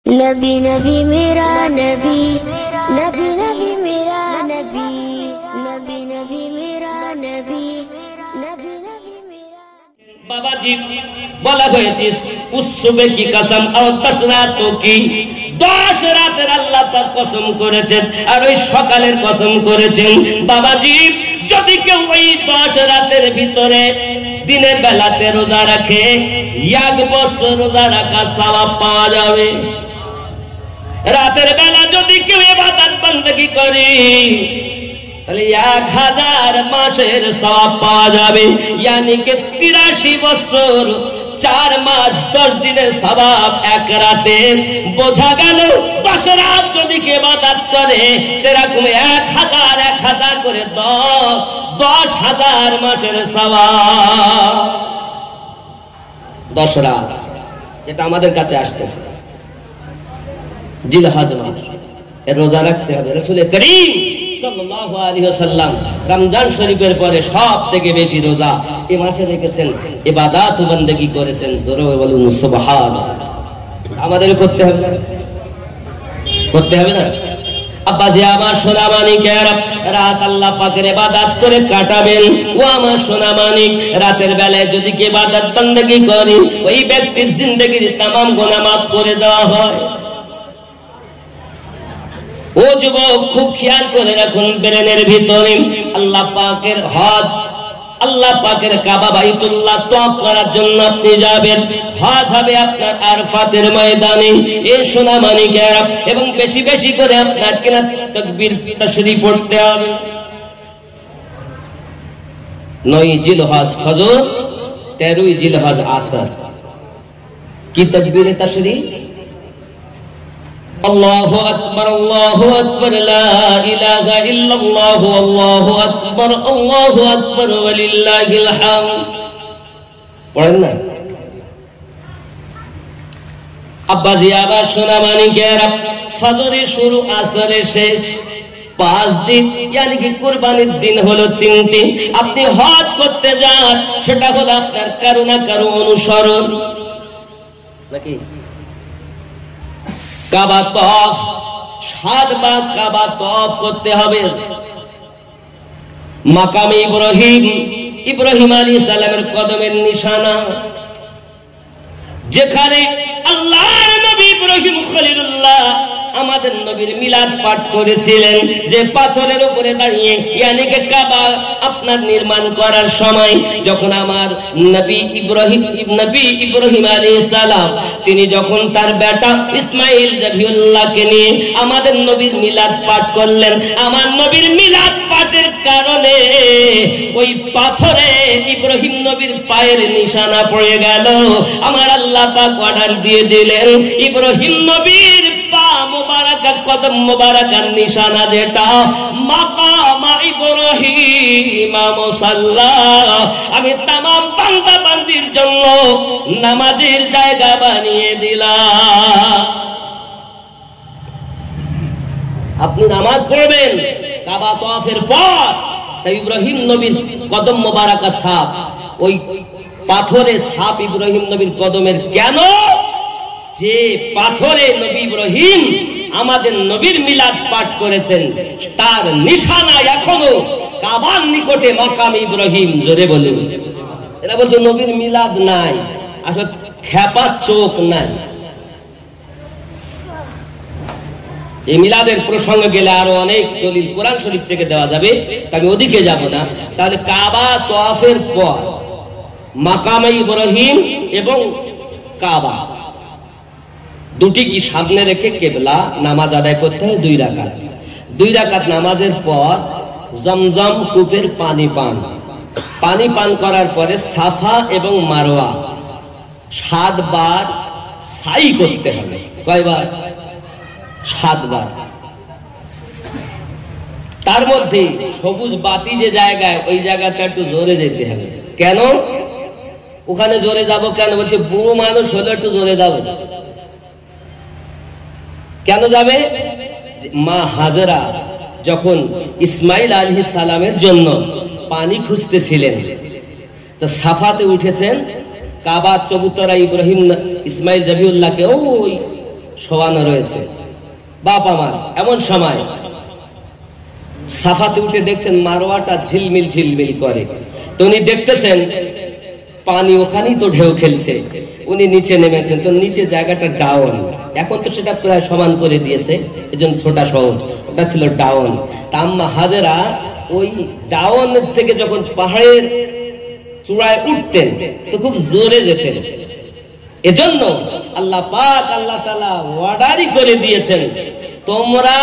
नबी नबी मेरा नबी, नबी नबी मेरा नबी, नबी नबी मेरा नबी, नबी नबी मेरा। बाबा जी বলা হয়েছে उस सुबह की कसम और 10 रातों की, 10 রাতের আল্লাহ পাক কসম করেছেন আর ওই সকালের কসম করেছেন। বাবাজি যদি কেউ ওই 10 রাতের ভিতরে দিনের বেলাতে রোজা রাখে 1 বছর রোজা রাখা সওয়াব পাওয়া যাবে। রাতের বেলা যদি কেউ ইবাদত বندگی করে তাহলে 1000 মাসের সওয়াব পাওয়া যাবে। यानी कि 83 বছর 4 মাস 10 দিনের সওয়াব এক রাতে। বোঝা গেল 10 রাত যদি কেউ ইবাদত করে এরকম 1000 করে 10,000 মাসের সওয়াব। 10 রাত যেটা আমাদের কাছে আসতেছে জিলহজ মাস, রোজা রাখতে হবে। রাসূল করিম সাল্লাল্লাহু আলাইহি ওয়াসাল্লাম রমজান শরীফের পরে সবথেকে বেশি রোজা এই মাসে রেখেছেন, ইবাদত ও বندگی করেছেন। জোরে বলুন সুবহানাল্লাহ। আমাদের করতে হবে না? আব্বাজি আমার সোনা মানিকেরা, রাত আল্লাহ পাকের ইবাদত করে কাটাবেন। ও আমার সোনা মানিক, রাতের বেলায় যদি কে ইবাদত বندگی করি ওই ব্যক্তির জিন্দেগীর तमाम গুনাহ মাফ করে দেওয়া হয়। ও যুবক খুব খেয়াল করে রাখুন, ব্রেনের ভিতরে আল্লাহ পাকের হজ, আল্লাহ পাকের কাবা বাইতুল্লাহ তওয়াফ করার জন্য আপনি যাবেন। হজ হবে আপনার আরফাতের ময়দানে। এই সোনা মানিকেরা, এবং বেশি বেশি করে আপনার কিনা তাকবীর তাশরীফ পড়তে হবে। 9 জিলহজ ফজর, 13 জিলহজ আসর। কি তাকবীরে তাশরীফ? আল্লাহু আকবার, আল্লাহু আকবার, লা ইলাহা ইল্লাল্লাহ, আল্লাহু আকবার, আল্লাহু আকবার, ওয়ালিল্লাহিল হামদ। পড়েন না আব্বাজি আবার সোনা মানিকেরা, ফজরে শুরু আসরে শেষ, 5 দিন। यानी कि কুরবানির দিন হলো 3টি। আপনি হজ করতে যান, সেটা হলো আপনার কারো না কারো অনুসরণ নাকি? কাবা তওয়াফ 7 বার কাবা তওয়াফ করতে হবে। মাকামে ইব্রাহিম আলাইহিস সালামের কদমের নিশানা, যেখানে আল্লাহর নবী ইব্রাহিম খলিলুল্লাহ আমাদের নবীর মিলাদ পাঠ করেছিলেন, যে পাথরের উপরে দাঁড়িয়ে, यानी कि কাবা আপনার নির্মাণ করার সময় যখন আমার নবী ইব্রাহিম আলাইহিস সালাম তিনি যখন তার বেটা ইসমাইল জবিউল্লাহকে নিয়ে আমাদের নবীর মিলাদ পাঠ করলেন, আমার নবীর মিলাদ পাঠের কারণে ওই পাথরে ইব্রাহিম নবীর পায়ের নিশানা পড়ে গেল। আমার আল্লাহ পাক অর্ডার দিয়ে দিলেন, ইব্রাহিম নবীর পা মুবারাকা, কদম মুবারাকার নিশানা যেটা মাকাম ইব্রাহিম মুসাল্লা, আমি तमाम বান্দা বান্দির জন্য নামাজের জায়গা বানিয়ে দিলাম। আপনি নামাজ পড়বেন কাবা তওয়াফের পর, তাই ইব্রাহিম নবীর কদম মুবারাকা ছাপ, ওই পাথরের ছাপ ইব্রাহিম নবীর কদমের। কেন? যে পাথরে নবী ইব্রাহিম আমাদের নবীর মিলাদ পাঠ করেছেন, তার নিশানা এখনো কাবার নিকটে মাকাম ইব্রাহিম। জোরে বলুন। এরা বলছে নবীর মিলাদ নাই, আসলে খেপা চোখ নাই। এই মিলাদের প্রসঙ্গে গেলে আরো অনেক দলিল কোরআন শরীফ থেকে দেওয়া যাবে, তবে ওদিকে যাব না। তাহলে কাবা তওয়াফের পর মাকামে ইব্রাহিম এবং কাবা দুটি কি সামনে রেখে কেবলা নামাজ আদায় করতে হয় 2 রাকাত। 2 রাকাত নামাজের পর জমজম কূপের পানি পান করার পরে সাফা এবং মারওয়া 7 বার সাই করতে হবে। কয়বার? 7 বার। তার মধ্যে সবুজ বাতি যে জায়গায়, ওই জায়গাটা একটু জোরে যেতে হবে। কেন ওখানে জোরে যাব? কেন বলছে বুড়ো মানুষ হলে একটু জোরে যাবে। কেন যাবে? মা হাজেরা যখন ইসমাইল আলাইহিস সালামের জন্য পানি খুঁজতেছিলেন, তো সাফাতে উঠেছেন, কাবা চবুতরা ইব্রাহিম ইসমাইল জবিউল্লাহকে ওই শোয়ানো রয়েছে বাপ আমার। এমন সময় সাফাতে উঠে দেখছেন মারওয়াটা ঝিলমিল ঝিলমিল করে, তো উনি দেখতেছেন পানি ওখানেই তো ঢেউ খেলছে। উনি নিচে নেমেছেন, তো নিচে জায়গাটা ডাউন, এখন তো সেটা প্রায় সমান করে দিয়েছে, এজন্য ছোটা সহজ, ওটা ছিল ডাউন। তা আম্মা হাজেরা ওই ডাউন থেকে যখন পাহাড়ের চূড়ায় উঠতেন তো খুব জোরে যেতেন। এজন্য আল্লাহ পাক আল্লাহ তাআলা ওয়ার্ডারই করে দিয়েছেন, তোমরা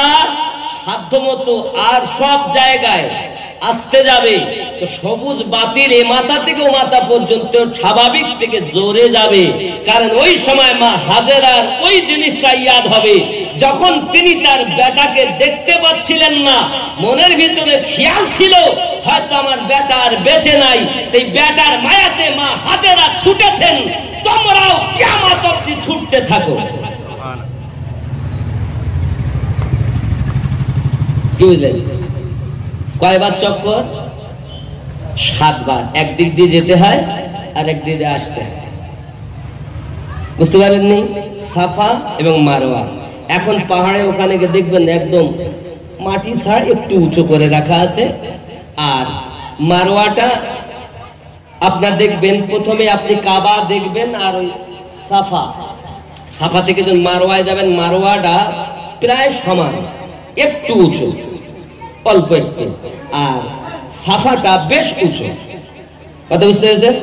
সাধ্যমতো আর সব জায়গায় আসতে যাবে তো সবুজ বাতির এ মাথা থেকে ও মাথা পর্যন্ত স্বাভাবিক থেকে জোরে যাবে। কারণ ওই সময় মা হাজেরার ওই জিনিসটা ইয়াদ হবে, যখন তিনি তার বেটাকে দেখতে পাচ্ছিলেন না, মনের ভিতরে খেয়াল ছিল হয়তো আমার বেটা আর বেঁচে নাই, এই বেটার মায়াতে মা হাজেরা ছুটেছেন, তোমরাও কিয়ামত অবধি ছুটতে থাকো। কি বুঝলেন? কয়বার চক্কর? 7 বার। একদিক দিয়ে যেতে হয় আর একদিক দিয়ে আসতে হয়। বুঝতে পারেননি? সাফা এবং মারওয়া। এখন পাহাড়ে ওখানে গিয়ে দেখবেন একদম মাটি ছাড় একটু উঁচু করে রাখা আছে, আর মারওয়াটা আপনার দেখবেন প্রথমে আপনি কাবা দেখবেন, আর ওই সাফা থেকে যখন মারওয়ায় যাবেন মারওয়াটা প্রায় সমান, একটু উঁচু, অল্প একটু, আর সাফাটা বেশ উঁচু। কথা বুঝতে পেরেছেন?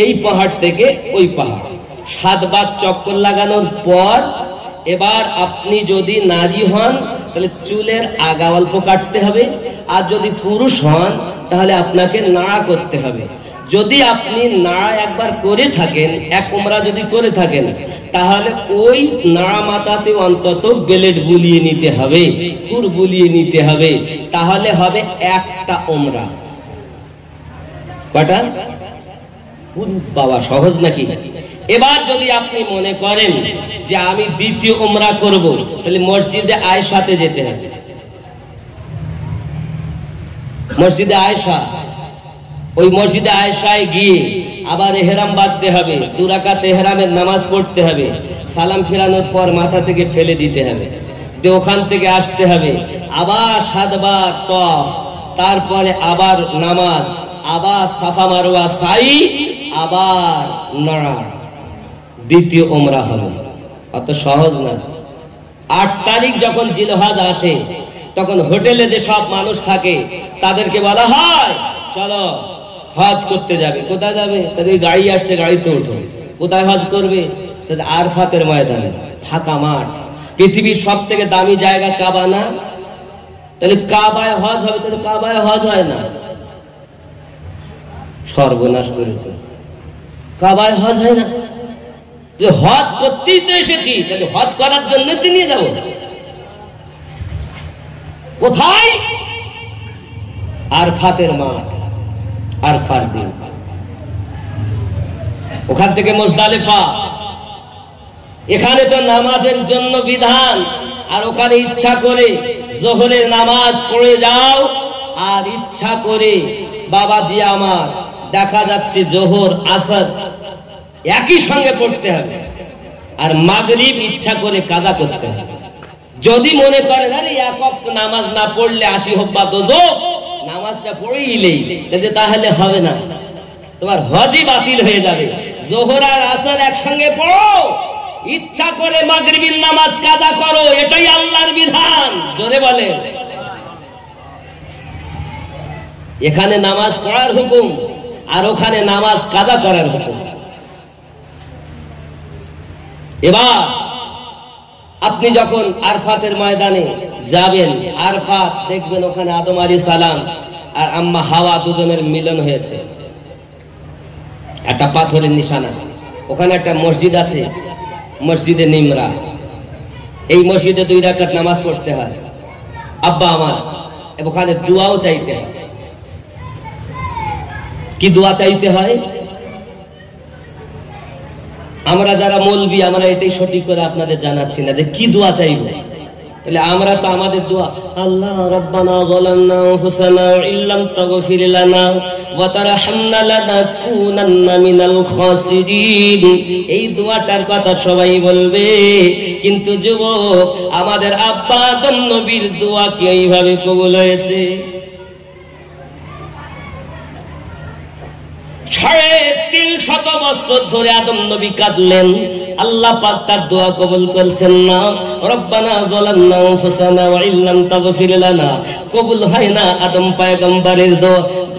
এই পাহাড় থেকে ওই পাহাড় 7 বার চক্কর লাগানোর পর এবার আপনি যদি নারী হন তাহলে চুলের আগা অল্প কাটতে হবে, আর যদি পুরুষ হন তাহলে আপনাকে নাড়া করতে হবে। যদি আপনি নাড়া একবার করে থাকেন, এক উমরা যদি করে থাকেন, তাহলে ওই নাড়া মাথাতে অন্তত বেলেট বুলিয়ে নিতে হবে, ফুর বুলিয়ে নিতে হবে, তাহলে হবে একটা উমরা। কটা? বাবা সহজ নাকি? এবার যদি আপনি মনে করেন যে আমি দ্বিতীয় উমরা করব, তাহলে মসজিদে আয়েশাতে যেতে হবে। মসজিদে আয়েশা, ওই মসজিদে আয়েশায় গিয়ে আবার এহরাম বাঁধতে হবে, 2 রাকাত এহরামের নামাজ পড়তে হবে, সালাম ফেরানোর পর মাথা থেকে ফেলে দিতে হবে, ওখান থেকে আসতে হবে, আবার 7 বার তওয়াফ, তারপরে আবার নামাজ, আবার সাফা মারওয়া সাই, আবার নাড়া, দ্বিতীয় উমরা হবে। অত সহজ না। 8 তারিখ যখন জিলহজ আসে তখন হোটেলে যে সব মানুষ থাকে তাদেরকে বলা হয় চলো হজ করতে যাবে। কোথায় যাবে? তাদের গাড়ি আসছে, গাড়িতে ওঠো। কোথায় হজ করবে? আরফাতের ময়দানে, ফাঁকা মাঠ, পৃথিবীর সব থেকে দামি জায়গা কাবা না? তাহলে কাবায় হজ হবে, তাহলে কাবায় হজ হয় না, সর্বনাশ করেছে। কাবায় হজ হয় না, হজ করতেই তো এসেছি, তাহলে হজ করার জন্য তো নিয়ে যাবো। কোথায়? আরফাতের মাঠ, আরফার দিন। ওখান থেকে মুজদালিফা, এখানে তো নামাজের জন্য বিধান, আর ওখানে ইচ্ছা করে জোহরের নামাজ পড়ে যাও, আর ইচ্ছা করে বাবাজি আমার দেখা যাচ্ছে জোহর আসর একই সঙ্গে পড়তে হবে, আর মাগরিব ইচ্ছা করে কাজা করতে হবে। যদি মনে করেন আরে এক ওয়াক্ত নামাজ না পড়লে 80 হব্বা দোজখ, নামাজটা পড়েইলেই, তাহলে হবে না, তোমার হজই বাতিল হয়ে যাবে। জোহর আর আসর একসঙ্গে পড়ো, ইচ্ছা করে মাগরিবের নামাজ কাজা করো, এটাই আল্লাহর বিধান। জোরে বলে, এখানে নামাজ পড়ার হুকুম, আর ওখানে নামাজ কাজা করার হুকুম। এবার আপনি যখন আরফাতের ময়দানে যাবেন, আরফাত দেখবেন ওখানে আদম আলাইহিস সালাম আর আম্মা হাওয়া দুজনের মিলন হয়েছে, একটা পাথরের নিশানা। ওখানে একটা মসজিদ আছে, মসজিদে নিমরা। এই মসজিদে 2 রাকাত নামাজ পড়তে হয়। আব্বা আমার ওখানে দোয়াও চাইতে হয়। কি দোয়া চাইতে হয়? আমরা যারা মৌলবি, আমরা এটাই সঠিক করে আপনাদের জানাচ্ছি না যে কি দোয়া চাইবো। তাহলে আমরা তো আমাদের দোয়া, আল্লাহ রাব্বানা যালামনা আনফুসানা ওয়া ইল্লাম তাগফির লানা ওয়া তারহামনা লানাকুনান্না মিনাল খাসিরিন। এই দোয়াটার কথা সবাই বলবে, কিন্তু যুবক, আমাদের আব্বা আদম নবীর দোয়া কি এইভাবে কবুল হয়েছে? 350 বছর ধরে আদম নবী কাঁদলেন, আল্লাহ পাক তার দোয়া কবুল করছেন না। রব্বানা যালামনা আনফুসানা ওয়া ইল্লাম তাগফির লানা, কবুল হয় না আদম পয়গম্বরের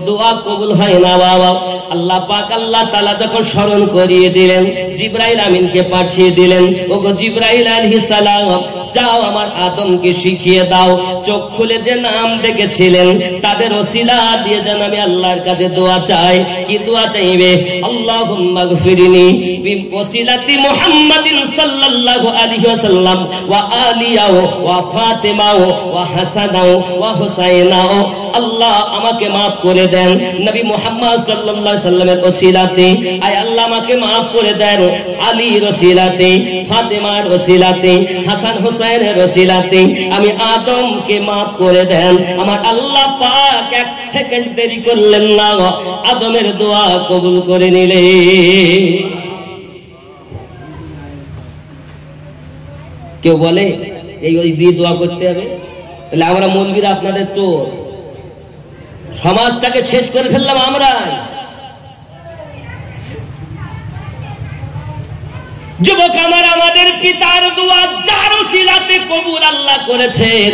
দোয়া কবুল হয় না বাবা। আল্লাহ পাক আল্লাহ তাআলা যখন স্মরণ করিয়ে দিলেন, জিবরাইল আমিনকে পাঠিয়ে দিলেন, ওগো জিবরাইল আলাইহিস সালাম, যাও আমার আদমকে শিখিয়ে দাও, চোখ খুলে যে নাম দেখেছিলেন তাদের ওসিলা দিয়ে যেন আমি আল্লাহর কাছে দোয়া চাই। কি দোয়া চাইবে? আল্লাহুম্মা গফিরনি বিওসিলাতি মুহাম্মাদিন সাল্লাল্লাহু আলাইহি ওয়াসাল্লাম ওয়া আলিয়া ওয়া ফাতিমা ওয়া হাসান ওয়া হুসাইনা। আল্লাহ আমাকে maaf করে দেন নবী মুহাম্মদ সাল্লাল্লাহু আলাইহি ওয়াসাল্লামের ওসিলাতে, আয় আল্লাহ আমাকে maaf করে দেন আলীর ওসিলাতে, ফাতেমার ওসিলাতে, হাসান হুসাইনের ওসিলাতে আমি আদমকে maaf করে দেন। আমার আল্লাহ পাক 1 সেকেন্ড দেরি করলেন না, আদমের দোয়া কবুল করে নিলেন। কেউ বলে এই ওই দিয়ে দোয়া করতে হবে? তাহলে আমরা মৌলবীরা আপনাদের চোর, সমাজটাকে শেষ করে ফেললাম আমরা। যুবক আমার, আমাদের পিতার দোয়া যার ওসিলাতে কবুল আল্লাহ করেছেন,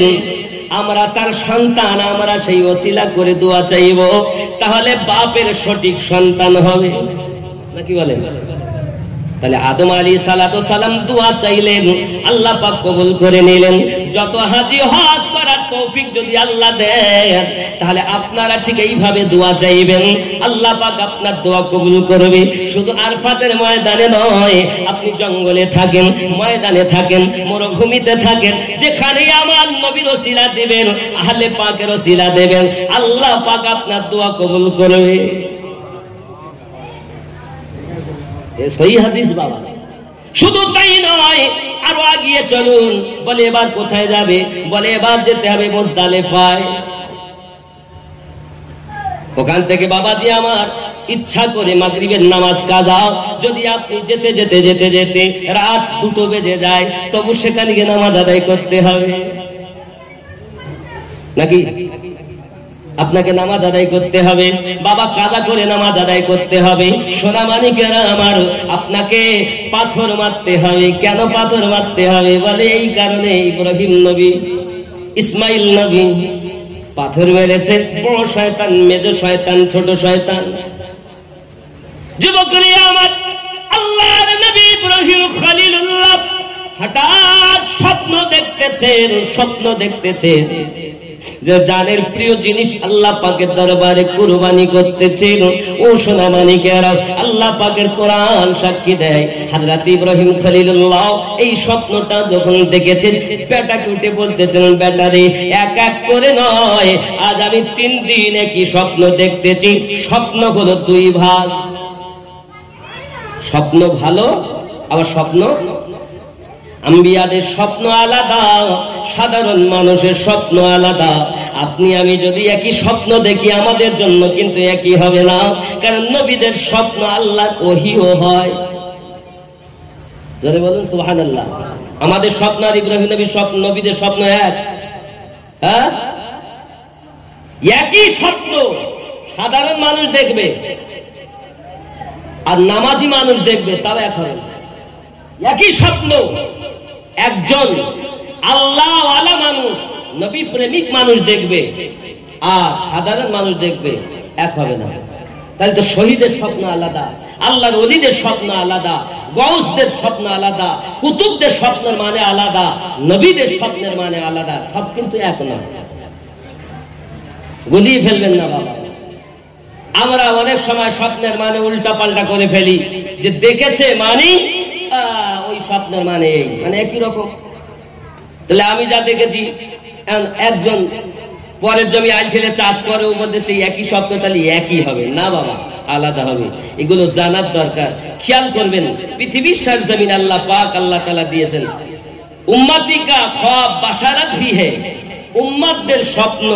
আমরা তার সন্তান, আমরা সেই ওসিলা করে দোয়া চাইব, তাহলে বাপের সঠিক সন্তান হবে নাকি বলেন? তাহলে আদম আলাইহিস সালাতু সালাম দোয়া চাইলেন, আল্লাহ পাক কবুল করে নিলেন। যত হাজী হজ করার তৌফিক যদি আল্লাহ দেন, তাহলে আপনারা ঠিক এইভাবে দোয়া চাইবেন, আল্লাহ পাক আপনার দোয়া কবুল করবে। শুধু আরফাতের ময়দানে নয়, আপনি জঙ্গলে থাকেন, ময়দানে থাকেন, মরুভূমিতে থাকেন, যেখানে আমার নবীর ওসিলা দিবেন, আহলে পাকের ওসিলা দেবেন, আল্লাহ পাক আপনার দোয়া কবুল করবে। সহি হাদিস বাবা। শুধু তাই নয়, আরো আগিয়ে চলুন। বলে এবার কোথায় যাবে? বলে এবার যেতে হবে মুজদালিফায়। ওখান থেকে বাবাজি আমার ইচ্ছা করে মাগরিবের নামাজ কাজা, যদি আপনি যেতে যেতে যেতে যেতে রাত 2টো বেজে যায়, তবু সেখানে গিয়ে নামাজ আদায় করতে হবে নাকি? আপনাকে নামাজ আদায় করতে হবে, বাবা কাজা করে নামাজ আদায় করতে হবে। সোনা মানিকেরা আমার, আপনাকে পাথর মারতে হবে। কেন পাথর মারতে হবে? বলে এই কারণে, ইব্রাহিম নবী, ইসমাইল নবী পাথর মেরেছে। বড় শয়তান, মেজ শয়তান, ছোট শয়তান। যুবকরা আমার, আল্লাহর নবী ইব্রাহিম খলিলুল্লাহ হঠাৎ স্বপ্ন দেখতেছেন যে জানের প্রিয় জিনিস আল্লাহ পাকের দরবারে কুরবানি করতেছেন। ও সোনা মানিকেরা, আল্লাহ পাকের কোরআন সাক্ষী দেয়, হযরত ইব্রাহিম খলিলুল্লাহ এই স্বপ্নটা যখন দেখেছেন, বেটাকে উঠে বলতেছেন, বেটা রে, এক এক করে নয়, আজ আমি 3 দিন একই স্বপ্ন দেখতেছি। স্বপ্ন হলো 2 ভাগ। স্বপ্ন ভালো, আবার স্বপ্ন আম্বিয়াদের স্বপ্ন আলাদা, সাধারণ মানুষের স্বপ্ন আলাদা। আপনি আমি যদি একই স্বপ্ন দেখি, আমাদের জন্য কিন্তু একই হবে না, কারণ নবীদের স্বপ্ন আল্লাহর ওহীও হয়। যদি বলুন সুবহানাল্লাহ। আমাদের স্বপ্ন আর ইব্রাহিম নবীর স্বপ্ন, নবীদের স্বপ্ন এক? হ্যাঁ, একই স্বপ্ন। সাধারণ মানুষ দেখবে আর নামাজি মানুষ দেখবে, তাও এক হবে। একই স্বপ্ন, একজন আল্লাহ ওয়ালা মানুষ, নবী প্রেমিক মানুষ দেখবে, আর সাধারণ মানুষ দেখবে, এক হবে না। তাহলে তো শহীদের স্বপ্ন আলাদা, আল্লাহর ওলিদের স্বপ্ন আলাদা, গাউসদের স্বপ্ন আলাদা, কুতুবদের স্বপ্নের মানে আলাদা, নবীদের স্বপ্নের মানে আলাদা। সব কিন্তু এক না, গুলিয়ে ফেলবেন না বাবা। আমরা অনেক সময় স্বপ্নের মানে উল্টা পাল্টা করে ফেলি, যে দেখেছে মানে ওই স্বপ্নের মানে এই, মানে একই রকম। তাহলে আমি যা দেখেছি, একজন পরের জমি আইল ফেলে চাষ করে, ও বলতেছে একই স্বপ্ন, তাহলে একই হবে না বাবা, আলাদা হবে। এগুলো জানার দরকার, খেয়াল করবেন। পৃথিবীর সরজমিন আল্লাহ পাক আল্লাহ তাআলা দিয়েছেন, উম্মতি কা খ্বাব বাশারত ভি হে, উম্মতদের স্বপ্ন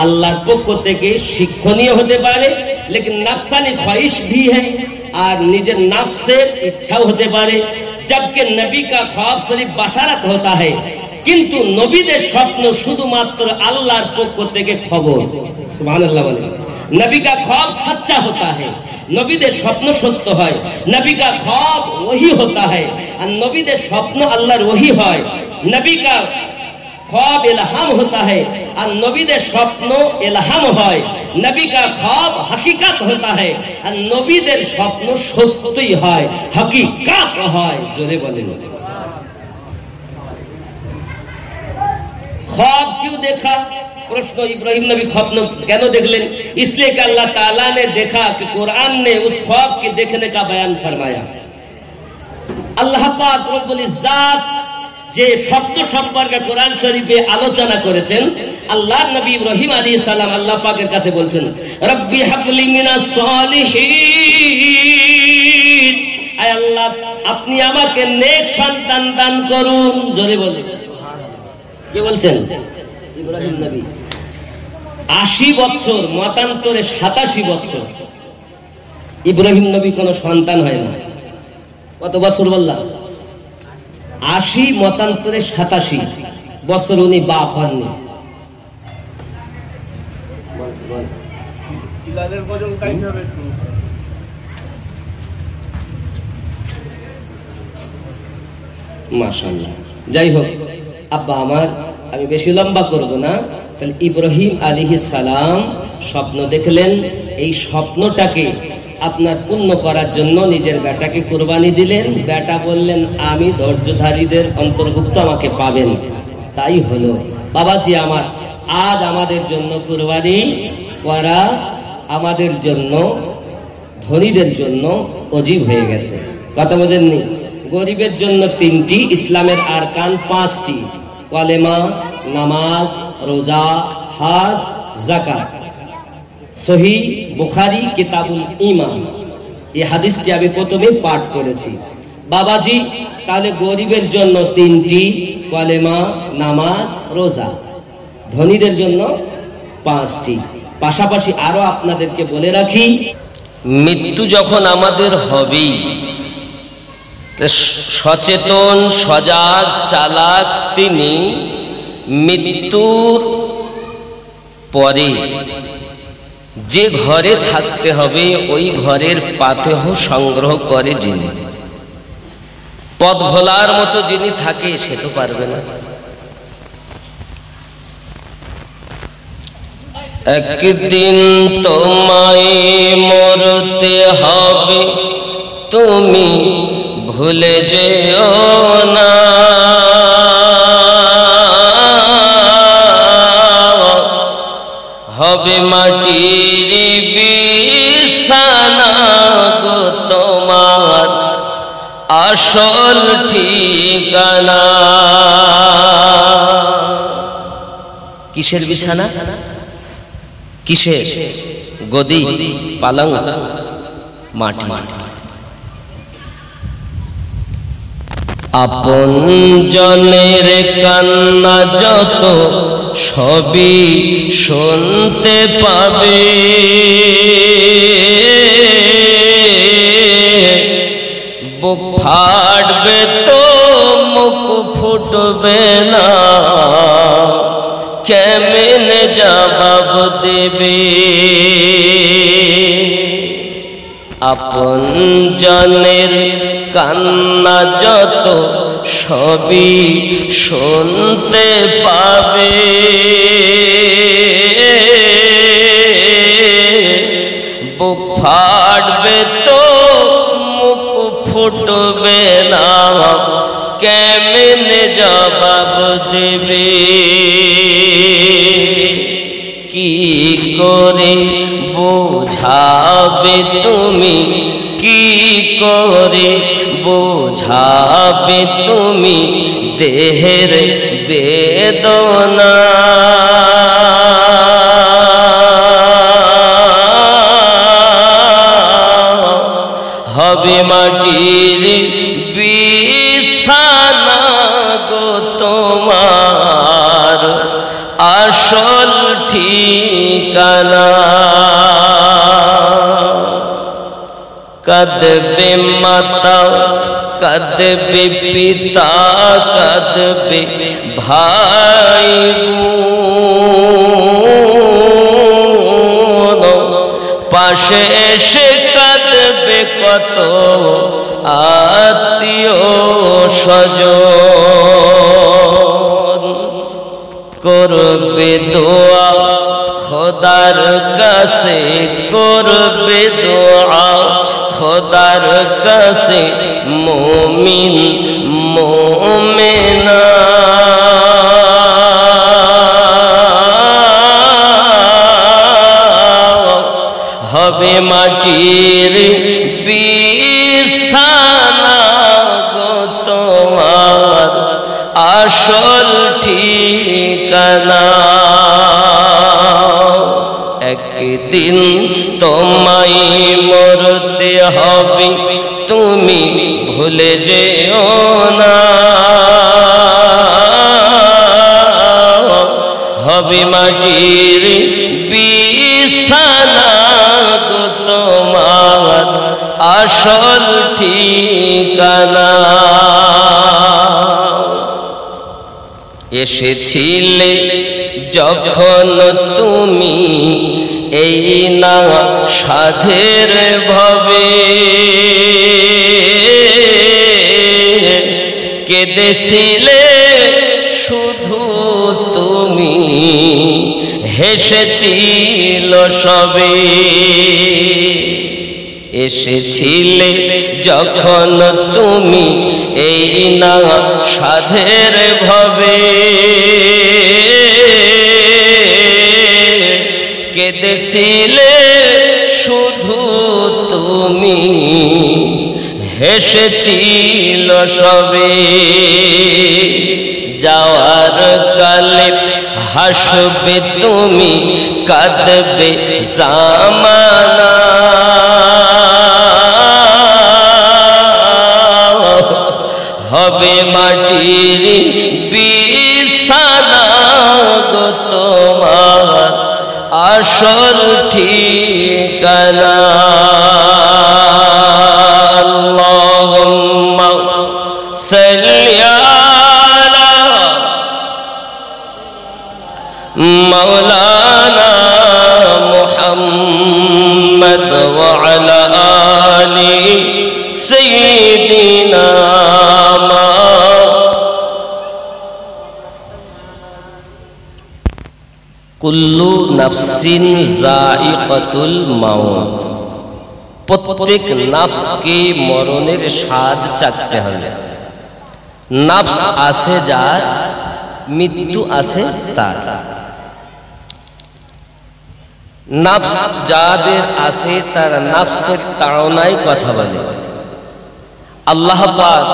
আল্লাহর পক্ষ থেকে শিক্ষণীয় হতে পারে, লেকিন নফসানি খ্বাহিশ भी है, আর নিজের নফসের ইচ্ছাও হতে পারে। जबकि नबी का ख्वाब सिर्फ बशारत होता है, কিন্তু নবীদের স্বপ্ন শুধুমাত্র আল্লাহর পক্ষ থেকে খবর। সুবহানাল্লাহ বলেন। नबी का ख्वाब सच्चा होता है, নবীদের স্বপ্ন সত্য হয়। नबी का ख्वाब वही होता है, আর নবীদের স্বপ্ন আল্লাহর ওহী হয়। नबी का ख्वाब इल्हाम होता है, और नबीদের স্বপ্ন ইলহাম হয়। नबी का ख्वाब हकीकत होता है, और নবীদের স্বপ্ন সত্যই হয়, হकीकत হয়। জোরে বলেন। ख्वाब क्यों देखा? प्रश्न इब्राहिम नबी ख्वाब क्यों देखलें? इसलिए कि अल्लाह ताला ने देखा कि कुरान ने उस ख्वाब के देखने का बयान फरमाया। अल्लाह पाक रब्बुल इज्जत যে স্বপ্ন সম্পর্কে কোরআন শরীফে আলোচনা করেছেন, আল্লাহ নবী ইব্রাহিম আলাইহিস সালাম আল্লাহ পাকের কাছে বলছেন, রব্বি হাবলি মিনাস সালিহিন, আয় আল্লাহ আপনি আমাকে নেক সন্তান দান করুন। জোরে বলেন। কে বলছেন? ইব্রাহিম নবী। 80 বছর মতান্তরে 87 বছর ইব্রাহিম নবী কোনো সন্তান হয় না। কত বছর বললাম? 80 মতান্তরে 87 বছর উনি বাপ হননি। মাশাআল্লাহ। যাই হোক আব্বা আমার, আমি বেশি লম্বা করব না। তাহলে ইব্রাহিম আলাইহিস সালাম স্বপ্ন দেখলেন, এই স্বপ্নটাকে আপনার পূর্ণ করার জন্য নিজের বেটাকে কুরবানি দিলেন। বেটা বললেন আমি ধৈর্যধারীদের অন্তর্ভুক্ত, আমাকে পাবেন। তাই হলো। বাবাজি আমার, আজ আমাদের জন্য কুরবানি করা আমাদের জন্য, ধনীদের জন্য ওয়াজিব হয়ে গেছে। কথা বোঝেননি? গরিবের জন্য 3টি, ইসলামের আরকান 5টি, কালেমা, নামাজ, রোজা, হজ, যাকাত। সহি বুখারী কিতাবুল ঈমান, এই হাদিসটি আমি প্রথমে পাঠ করেছি। বাবাজি তাহলে গরিবের জন্য 3টি, কালেমা, নামাজ, রোজা। ধনীদের জন্য 5টি। পাশাপাশি আরো আপনাদেরকে বলে রাখি, মৃত্যু যখন আমাদের হবেই, সচেতন, সজাগ, চালাক তিনি মৃত্যুর পরে যে ঘরে থাকতে হবে ওই ঘরের পাথেহ সংগ্রহ করে যিনি, পথ ভোলার মতো যিনি থাকে সে তো পারবে না। একদিন তোমায় মরতে হবে, তুমি ভুলে যেও না। হবে মাটির বিছানা গো তোমার আসল ঠিকানা। কিসের বিছানা? কিসের? গদি, পালং, মাটি। আপন জনের কান্না যত সবই শুনতে পাবে, বুক ফাটবে তো মুখ ফুটবে না, কেমনে জবাব দেবে। আপন জনের কান্না যত সবই শুনতে পাবে, বুক ফাটবে তো মুখ ফুটবে না, কেমনে জবাব দেবে। কি করে বোঝাবে তুমি, কি করে বোঝাবে তুমি দেহের বেদনা। হবে মাটির বিছানা গো তোমার আসল ঠিক কাঁদবে মাতা, কাঁদবে পিতা, কাঁদবে ভাই বোন, পাশে এসে কাঁদবে কত আত্মীয় স্বজন। করবে দোয়া খোদার কাছে, করবে দোয়া খোদার কাছে মুমিন মুমিনা। হবে মাটির বিছানা গো তোমার আসল ঠিকানা। একদিন তোমায় মরতে হবে, তুমি ভুলে যেও না। হবে মাটির বিছানা গো তোমার আসল ঠিকানা। এসেছিলে যখন তুমি এই না সাধের ভবে, কেঁদেছিলে শুধু তুমি, হেসেছিল সবে। এসেছিলে যখন তুমি এই না সাধের ভবে, কেঁদেছিলে শুধু তুমি, হেসেছিল সবে। যাওয়ার কালে হাসবে তুমি, কাঁদবে জামানা। হবে মাটির বিছানা গো তোমার আসল ঠিকানা। আল্লাহুম্মা সাল্লি আলা মাওলানা মুহাম্মদ ওয়া আলা আলি সাইয়্যিদিনা। কুল্লু নাফসিন যায়িকাতুল মাউত, প্রত্যেক নফসকে মরণের স্বাদ চাখতে হবে। নফস আছে যার, মৃত্যু আছে তার। নফস যাদের আছে তারা নফসের তাড়নায় কথা বলে। আল্লাহ পাক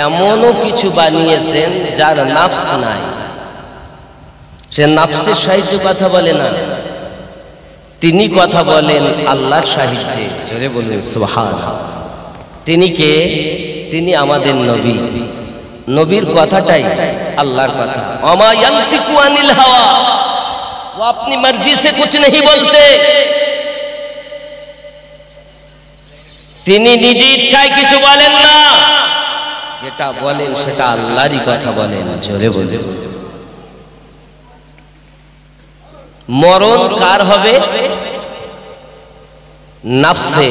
এমনও কিছু বানিয়েছেন যার নফস নাই, সে নফসের সাহায্যে কথা বলে না, তিনি কথা বলেন আল্লাহর সাহায্যে। জোরে বলুন সুবহানাল্লাহ। তিনি কে? তিনি আমাদের নবী। নবীর কথাটাই আল্লাহর কথা। ওমা ইয়ানতিকু আনিল হাওয়া, वो अपनी मर्जी से कुछ नहीं बोलते। তিনি নিজ ইচ্ছায় কিছু বলেন না, যেটা বলেন সেটা আল্লাহরই কথা বলেন। জোরে বলুন। মরণ কার হবে? নফসে।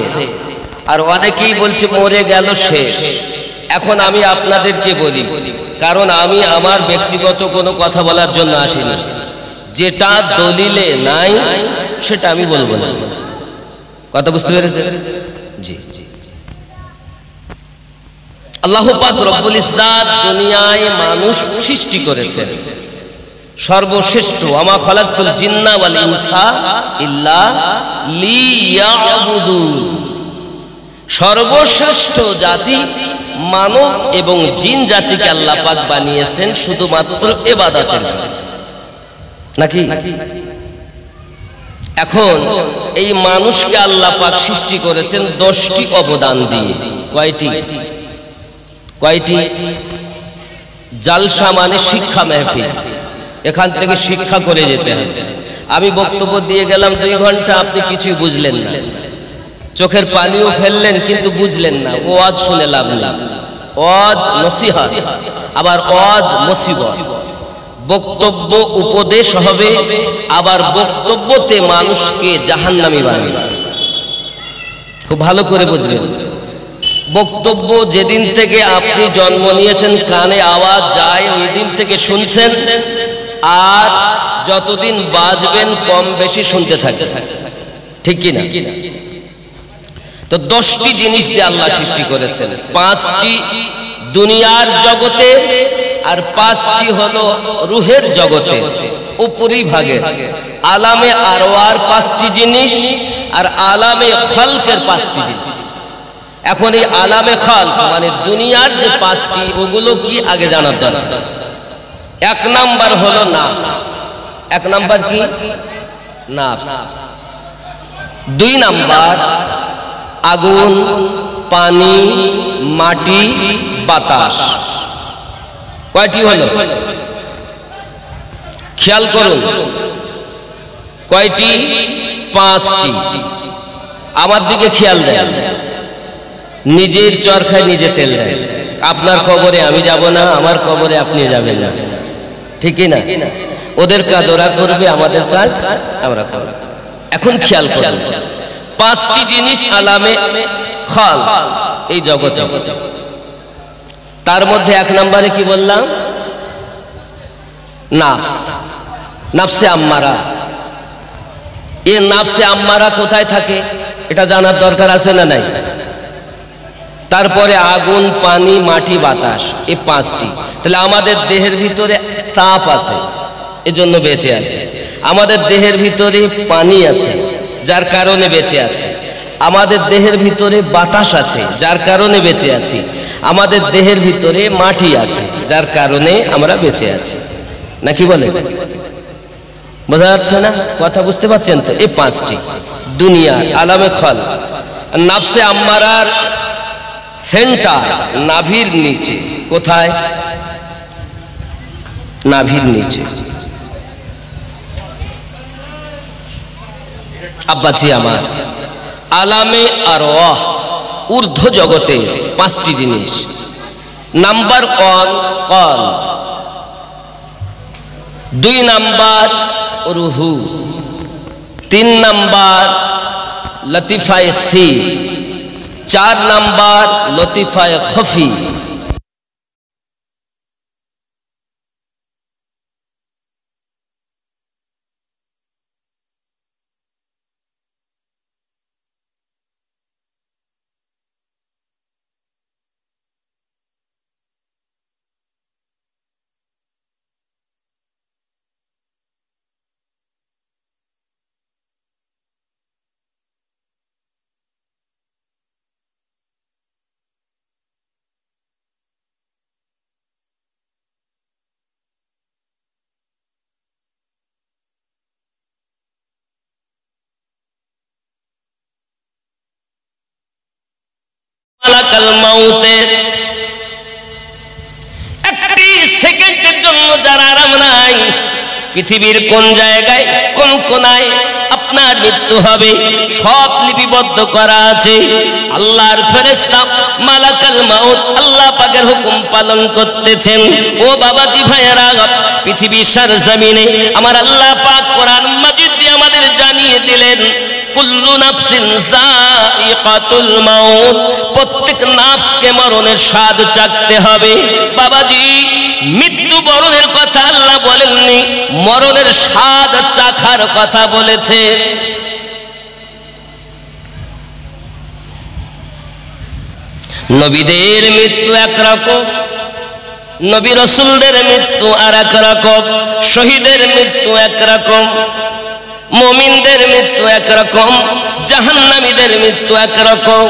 আর অনেকেই বলছে মরে গেল শেষ। এখন আমি আপনাদেরকে বলি, কারণ আমি আমার ব্যক্তিগত কোনো কথা বলার জন্য আসিনি। যেটা দলিলে নাই সেটা আমি বলবো না। কথা বুঝতে পেরেছেন? জি। আল্লাহ পাক রব্বুল ইজ্জাত দুনিয়ায় মানুষ সৃষ্টি করেছেন সর্বশ্রেষ্ঠ। ওয়া খালাকতুল জিন্না ওয়াল ইনসা ইল্লা লিয়াবুদুন। সর্বশ্রেষ্ঠ জাতি মানব এবং জিন জাতিকে আল্লাহ পাক বানিয়েছেন শুধুমাত্র ইবাদতের জন্য, নাকি? এখন এই মানুষকে আল্লাহ পাক সৃষ্টি করেছেন 10টি অবদান দিয়ে। কয়টি? জালসা মানে শিক্ষা মাহফিল, এখান থেকে শিক্ষা করে যেতে হবে। আমি বক্তব্য দিয়ে গেলাম 2 ঘন্টা, আপনি কিছুই বুঝলেন না। চোখের পানিও ফেললেন কিন্তু বুঝলেন না, ওয়াজ শুনে লাভ নেই। ওয়াজ নসিহত, আবার ওয়াজ মুসিবত। বক্তব্য উপদেশ হবে, আবার বক্তব্যতে মানুষকে জাহান্নামী বানাবে। খুব ভালো করে বুঝবেন, বক্তব্য যেদিন থেকে আপনি জন্ম নিয়েছেন কানে আওয়াজ যায় ওই দিন থেকে শুনছেন, আর যতদিন বাজবেন কম বেশি শুনতে থাকবেন, ঠিক কি না? তো 10টি জিনিস দিয়ে আল্লাহ সৃষ্টি করেছেন, 5টি দুনিয়ার জগতে আর 5টি হলো রুহের জগতে, উপরি ভাগে। আলামে আরওয়ার 5টি জিনিস আর আলামে খালকের 5টি জিনিস। এখন এই আলামে খালক মানে দুনিয়ার যে 5টি, ওগুলো কি আগে জানার দরকার। 1 নাম্বার হলো নাফস। 1 নাম্বার কি? নাফস। 2 নাম্বার আগুন, পানি, মাটি, বাতাস। কয়টি হলো? খেয়াল করুন, কয়টি? 5টি। আমার দিকে খেয়াল দেন। নিজের চরখায় নিজে তেল দেয়। আপনার কবরে আমি যাব না, আমার কবরে আপনি যাবেন না, ঠিক না? ওদের কাজ ওরা করবে, আমাদের কাজ আমরা করব। এখন খেয়াল করুন, 5টি জিনিস আলামে খাল এই জগতে। তার মধ্যে 1 নম্বরে কি বললাম? নাফস, নাফসে আম্মারা। এই নাফসে আম্মারা কোথায় থাকে এটা জানার দরকার আছে না নাই? তারপরে আগুন, পানি, মাটি, বাতাস, এই 5টি। তাহলে আমাদের দেহের ভিতরে তাপ আছে, এজন্য বেঁচে আছে। আমাদের দেহের ভিতরে পানি আছে, যার কারণে বেঁচে আছে। আমাদের দেহের ভিতরে বাতাস আছে, যার কারণে বেঁচে আছি। আমাদের দেহের ভিতরে মাটি আছে, যার কারণে আমরা বেঁচে আছি। নাকি বলে? বোঝা যাচ্ছে না? কথা বুঝতে পারছেন তো? এই 5টি দুনিয়া আলামে খাল। নাফসে আম্মারার সেন্টার নাভির নিচে। কোথায়? নাভির নিচে। আব্বাজি আমার, আলামে আরওয়াহ ঊর্ধ্ব জগতে 5টি জিনিস। নাম্বার 1 কল, 2 নাম্বার রুহু, 3 নাম্বার লতিফায়ে সির, 4 নাম্বার লতিফায়ে খফি। মালাকাল মাউতের একটি সেকেন্ডের জন্য যার আরাম নাই। পৃথিবীর কোন জায়গায় কোন কোনায় আপনার মৃত্যু হবে সব লিপিবদ্ধ করা আছে। আল্লাহর ফেরেশতা মালাকাল মাউত আল্লাহ পাকের হুকুম পালন করতেছেন। ও বাবাজি ভাইয়েরা, পৃথিবীর সরজমিনে আমার আল্লাহ পাক কোরআন মাজিদ দিয়ে আমাদের জানিয়ে দিলেন, কুল্লু নাফসিন যায়িকাতুল মাউত, প্রত্যেক নাফসকে মরণের স্বাদ চাখতে হবে। বাবাজি, মৃত্যু বরণের কথা আল্লাহ বলেননি, মরণের স্বাদ চাখার কথা বলেছে। নবীদের মৃত্যু একরকম, নবী রাসূলদের মৃত্যু আর এক রকম, শহীদের মৃত্যু একরকম, মুমিনদের মৃত্যু একরকম, জাহান্নামীদের মৃত্যু একরকম।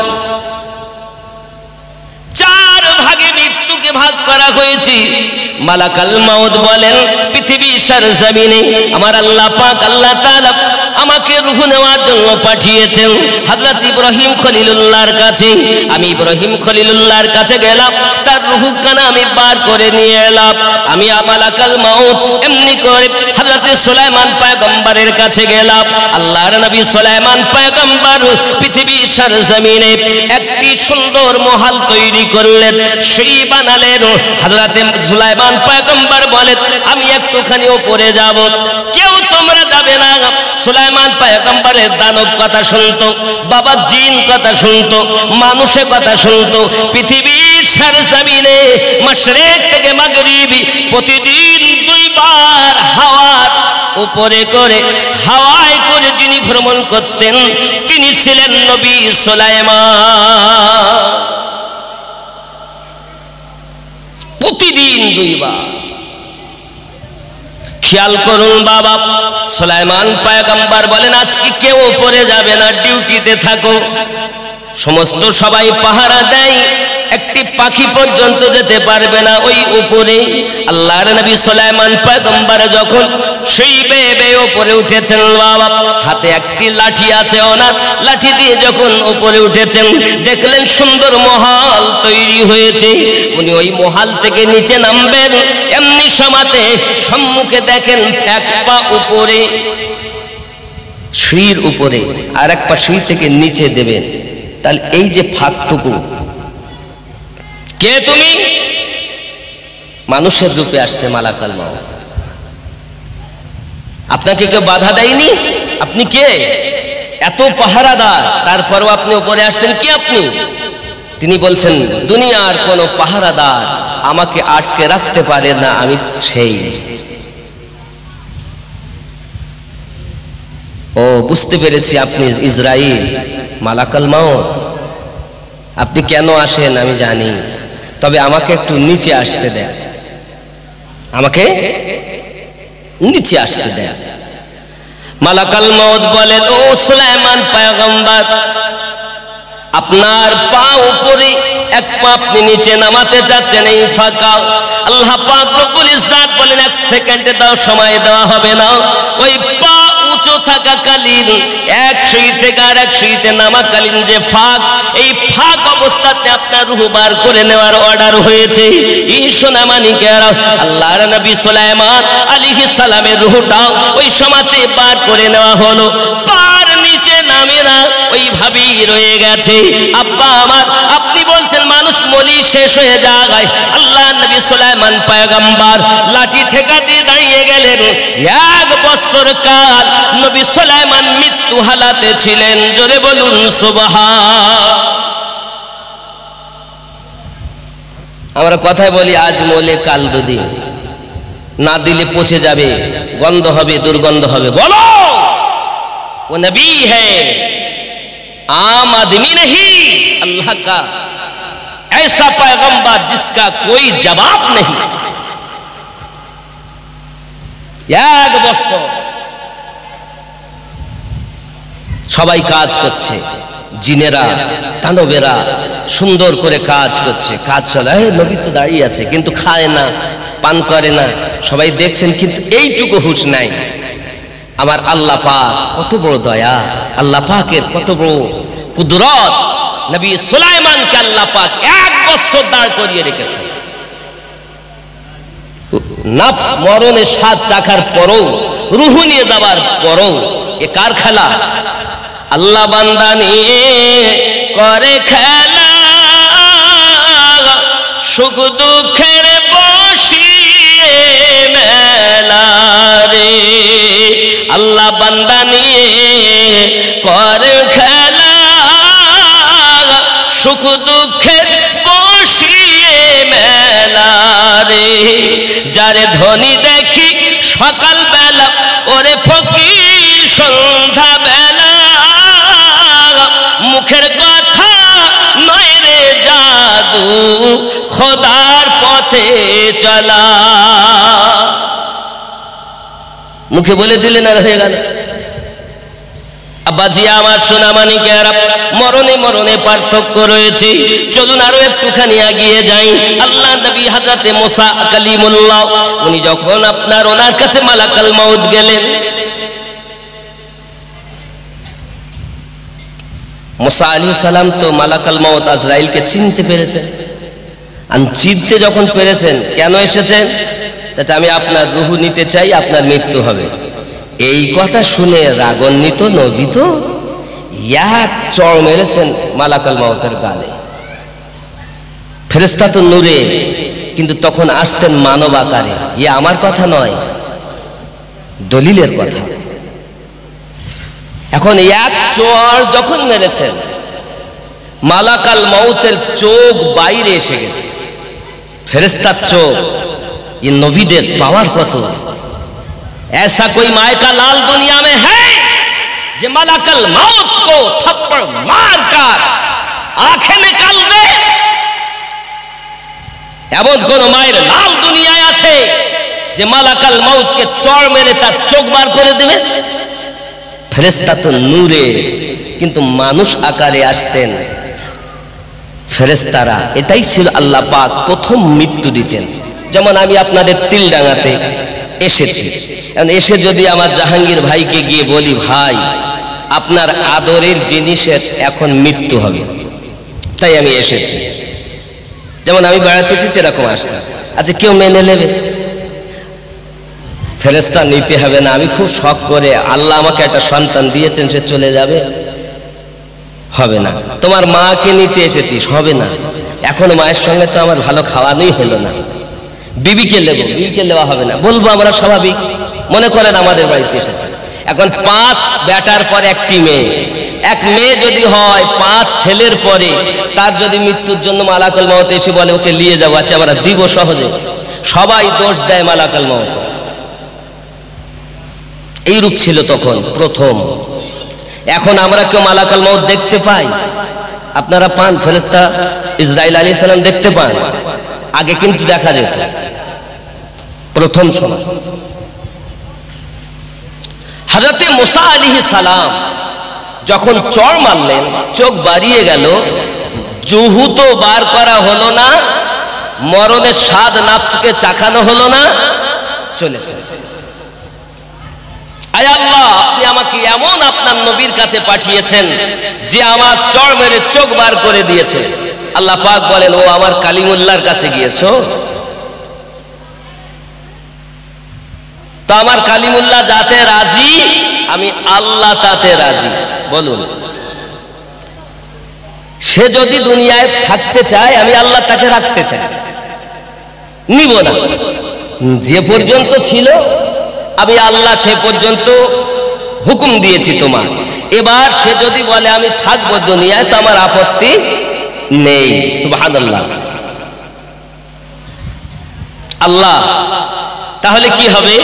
4 ভাগে মৃত্যুকে ভাগ করা হয়েছে। মালাকাল মাউত বলেন পৃথিবী সরজমিনে আমার আল্লাহ পাক আল্লাহ তাআলা আমাকে রূহ নেওয়ার জন্য পাঠিয়েছেন হযরত ইব্রাহিম খলিলুল্লাহর কাছে। আমি ইব্রাহিম খলিলুল্লাহর কাছে গেলাম, তার রূহখানা আমি বার করে নিয়ে এলাম। আমি মালাকাল মাউত এমনি করে হযরত সুলাইমান পয়গম্বরের কাছে গেলাম। আল্লাহর নবী সুলাইমান পয়গম্বর পৃথিবীর সরজমিনে একটি সুন্দর মহল তৈরি করলেন, সিঁড়ি বানালেন। হযরত সুলাইমান পয়গম্বর বলেন, আমি একটুখানি উপরে যাব, কেউ তোমরা যাবে না। সুলাইমান পয়গম্বরের দানব কথা শুনতো, বাবা জিন কথা শুনতো, মানুষের কথা শুনতো। পৃথিবীর সরজমিনে মাশরিক থেকে মাগরিব প্রতিদিন 2 বার হাওয়ার উপরে করে হাওয়ায় করে যিনি ভ্রমণ করতেন তিনি ছিলেন নবী সুলাইমান। প্রতিদিন 2 বার। খেয়াল করুন বাবা, সুলাইমান পয়গম্বর বলেন, আজকে কেউ উপরে যাবে না, ডিউটিতে থাকো। সমস্ত সবাই পাহারা দেয়, একটি পাখি পর্যন্ত যেতে পারবে না ওই উপরে। আল্লাহর নবী সুলাইমান পয়গম্বর যখন সেই বেয়ে উপরে উঠেছেন বাবা, হাতে একটি লাঠি আছে, ওনার লাঠি দিয়ে যখন উপরে উঠেছেন দেখলেন সুন্দর মহল তৈরি হয়েছে। উনি ওই মহল থেকে নিচে নামবেন, এমনি সমাতে সম্মুখে দেখেন এক পা উপরে সিঁড়ির উপরে আর এক পা সিঁড়ি থেকে নিচে দেবেন। তাহলে এই যে ফাঁকটুকু, কে তুমি? মানুষের রূপে আসছে মালাকাল মাউত। আপনাকে কেউ বাধা দেয়নি, আপনি কে? এত পাহারাদার, তারপরও আপনি উপরে আসছেন, কি আপনি? তিনি বলছেন, দুনিয়ার কোন পাহারাদার আমাকে আটকে রাখতে পারে না, আমি সেই। ও, বুঝতে পেরেছি, আপনি ইসরাইল, মালাকাল মাউত। আপনি কেন আসেন আমি জানি, তবে আমাকে একটু নিচে আসতে দেন, আমাকে নিচে আসতে দেন। মালাকাল মাউত বলেন, ও সুলাইমান পয়গম্বর, আপনার পা উপরে, এক পা আপনি নিচে নামাতে যাচ্ছেন, এই ফাঁকা। আল্লাহ পাক রব্বুল ইজ্জত বলেন, 1 সেকেন্ডে দাও, সময় দেওয়া হবে না। ওই পা উঁচু থাকাকালীন এক সিঁড়ি থেকে আর এক সিঁড়িতে নামাকালীন যে ফাঁক, এই ফাঁক অবস্থাতে আপনার রূহ বার করে নেওয়ার অর্ডার হয়েছে। এই সোনামানিকেরা, আল্লাহর নবী সুলাইমান আলাইহিস সালামের রূহটা ওই সময়তে বার করে নেওয়া হলো। পার নিচে নামে না, ওইভাবেই রয়ে গেছে। আব্বা আমার, আপনি বলছেন মানুষ মলি শেষ হয়ে যায়, আল্লাহ নবী সুলাইমান পয়গম্বর লাঠি ঠেকা দিয়ে দাঁড়িয়ে গেলেন। 1 বছর কাল নবী সুলাইমান মৃত্যু হালাতে ছিলেন। জোরে বলুন সুবহান। আমরা কথায় বলি, আজ মোলে কাল দুদিন, না দিলে পচে যাবে, গন্ধ হবে, দুর্গন্ধ হবে। বলো, वो नबी है, आम आदमी नहीं, अल्लाह का ऐसा पैगंबर जिसका कोई जवाब नहीं। 1 বছর সবাই কাজ করছে, জিনেরা, দানবেরা সুন্দর করে কাজ করছে, কাজ চলে। নবী তো দাঁড়িয়ে আছে, কিন্তু খায় না, পান করে না, সবাই দেখছেন, কিন্তু এইটুকু হুঁশ নাই। আমার আল্লাহ পাক কত বড় দয়া, আল্লাহ পাকের কত বড় কুদরত। নবী সুলাইমানকে আল্লাহ পাক 1 বছর দাঁড় করিয়ে রেখেছে। না মরণে স্বাদ চাখার পরও, রূহ নিয়ে যাবার পরও, এ কার খেলা? আল্লাহ বান্দা নিয়ে করে খেলা, সুখ দুঃখের বসিয়ে মেলা রে। আল্লাহ বান্দা নিয়ে করে খেলা, সুখ দুঃখের বসিয়ে মেলা রে। যারে ধনী দেখি সকাল বেলা, ওরে ফকির সন্ধ্যা বেলা, মুখের কথা নয় রে জাদু, খোদার পথে চলা। মুখে বলে দিলেন আর হয়ে গেল। আব্বাজি আমার সোনামানিকেরা, মরণে মরণে পার্থক্য রয়েছে। চলুন আরো একটুখানি এগিয়ে যাই। আল্লাহ নবী হযরতে মুসা কালিমুল্লাহ, উনি যখন ওনার কাছে মালাকাল মাউত গেলেন, মুসা আলাইহিস সালাম তো মালাকাল মাউত আজরাইলকে চিনতে পেরেছেন, আর চিনতে যখন পেরেছেন কেন এসেছেন, তাতে আমি আপনার রূহ নিতে চাই, আপনার মৃত্যু হবে। এই কথা শুনে রাগান্বিত নবী তো এক চড় মেরেছেন মালাকাল মাউতের গালে। ফেরেশতা তো নূরে, কিন্তু তখন আসতেন মানব আকারে। ইয়ে আমার কথা নয়, দলিলের কথা। এখন এক চড় যখন মেরেছেন, মালাকাল মাউতের চোখ বাইরে এসে গেছে। ফেরেশতার চোখ, ये नबीদের पावर कत, ऐसा कोई माय का लाल दुनिया में है जो मलाकल मौत को थप्पड़ मार कर आंखें निकाल दे? एमन कोन मायर लाल दुनियाय आछे जे मलाकल मौत के चढ़ मेरे तार चोख बार करे देबे? फेरेस्ता तो नूरे, किन्तु मानुष आकारे आसतेन। फेरेस्तारा एटाई छिलो आल्लाह पाक प्रथम मृत्यु दितेन। যেমন আমি আপনাদের তিলডাঙ্গাতে এসেছি, এসে যদি আমার জাহাঙ্গীর ভাইকে গিয়ে বলি, ভাই আপনার আদরের জিনিসের এখন মৃত্যু হবে, তাই আমি এসেছি। যেমন আমি বেড়াতে এসেছি এরকম আসতাম, আচ্ছা কেউ মেনে নেবে? ফেরেশতা নিতে হবে না। আমি খুব শখ করে, আল্লাহ আমাকে একটা সন্তান দিয়েছেন, সে চলে যাবে, হবে না। তোমার মাকে নিতে এসেছিস, হবে না। এখন মায়ের সঙ্গে তো আমার ভালো খাওয়ানোই হলো না, বিবিকে নেব, বিবিকে নেওয়া হবে না, বলবো আমরা স্বাভাবিক। মনে করেন আমাদের বাড়িতে এসেছে, এখন 5 বেটার পর একটি মেয়ে, এক মেয়ে যদি হয় 5 ছেলের পরে, তার যদি মৃত্যুর জন্য মালাকাল মাউত এসে বলে ওকে নিয়ে যাবো, আচ্ছা আমরা দিব সহজে? সবাই দোষ দেয় মালাকাল মাউত। এইরূপ ছিল তখন প্রথম। এখন আমরা কেউ মালাকাল মাউত দেখতে পাই? আপনারা পান? ফেরেশতা ইসরাইল আলাইহিস সালাম দেখতে পান? আগে কিন্তু দেখা যেত প্রথম সময়। হযরতে মুসা আলাইহিস সালাম যখন চড় মারলেন, চোখ বাড়িয়ে গেল, জুহু তো বার করা হলো না, মরণের স্বাদ নাফসকে চাখানো হলো না, চলেছে। আয় আল্লাহ, আপনি আমাকে এমন আপনার নবীর কাছে পাঠিয়েছেন যে আমার চড় মেরে চোখ বার করে দিয়েছে। আল্লাহ পাক বলেন, ও আমার কালিমুল্লাহর কাছে গিয়েছো? তো আমার কালিমুল্লাহ যাতে রাজি, আমি আল্লাহ তাতে রাজি। বলুন, সে যদি দুনিয়ায় থাকতে চায়, আমি আল্লাহ তাকে রাখতে চাই, নিব না। যে পর্যন্ত ছিল আমি আল্লাহ সে পর্যন্ত হুকুম দিয়েছি তোমার। এবার সে যদি বলে আমি থাকবো দুনিয়ায়, তো আমার আপত্তি নেই। সুবহানাল্লাহ। আল্লাহ, তাহলে কি হবে?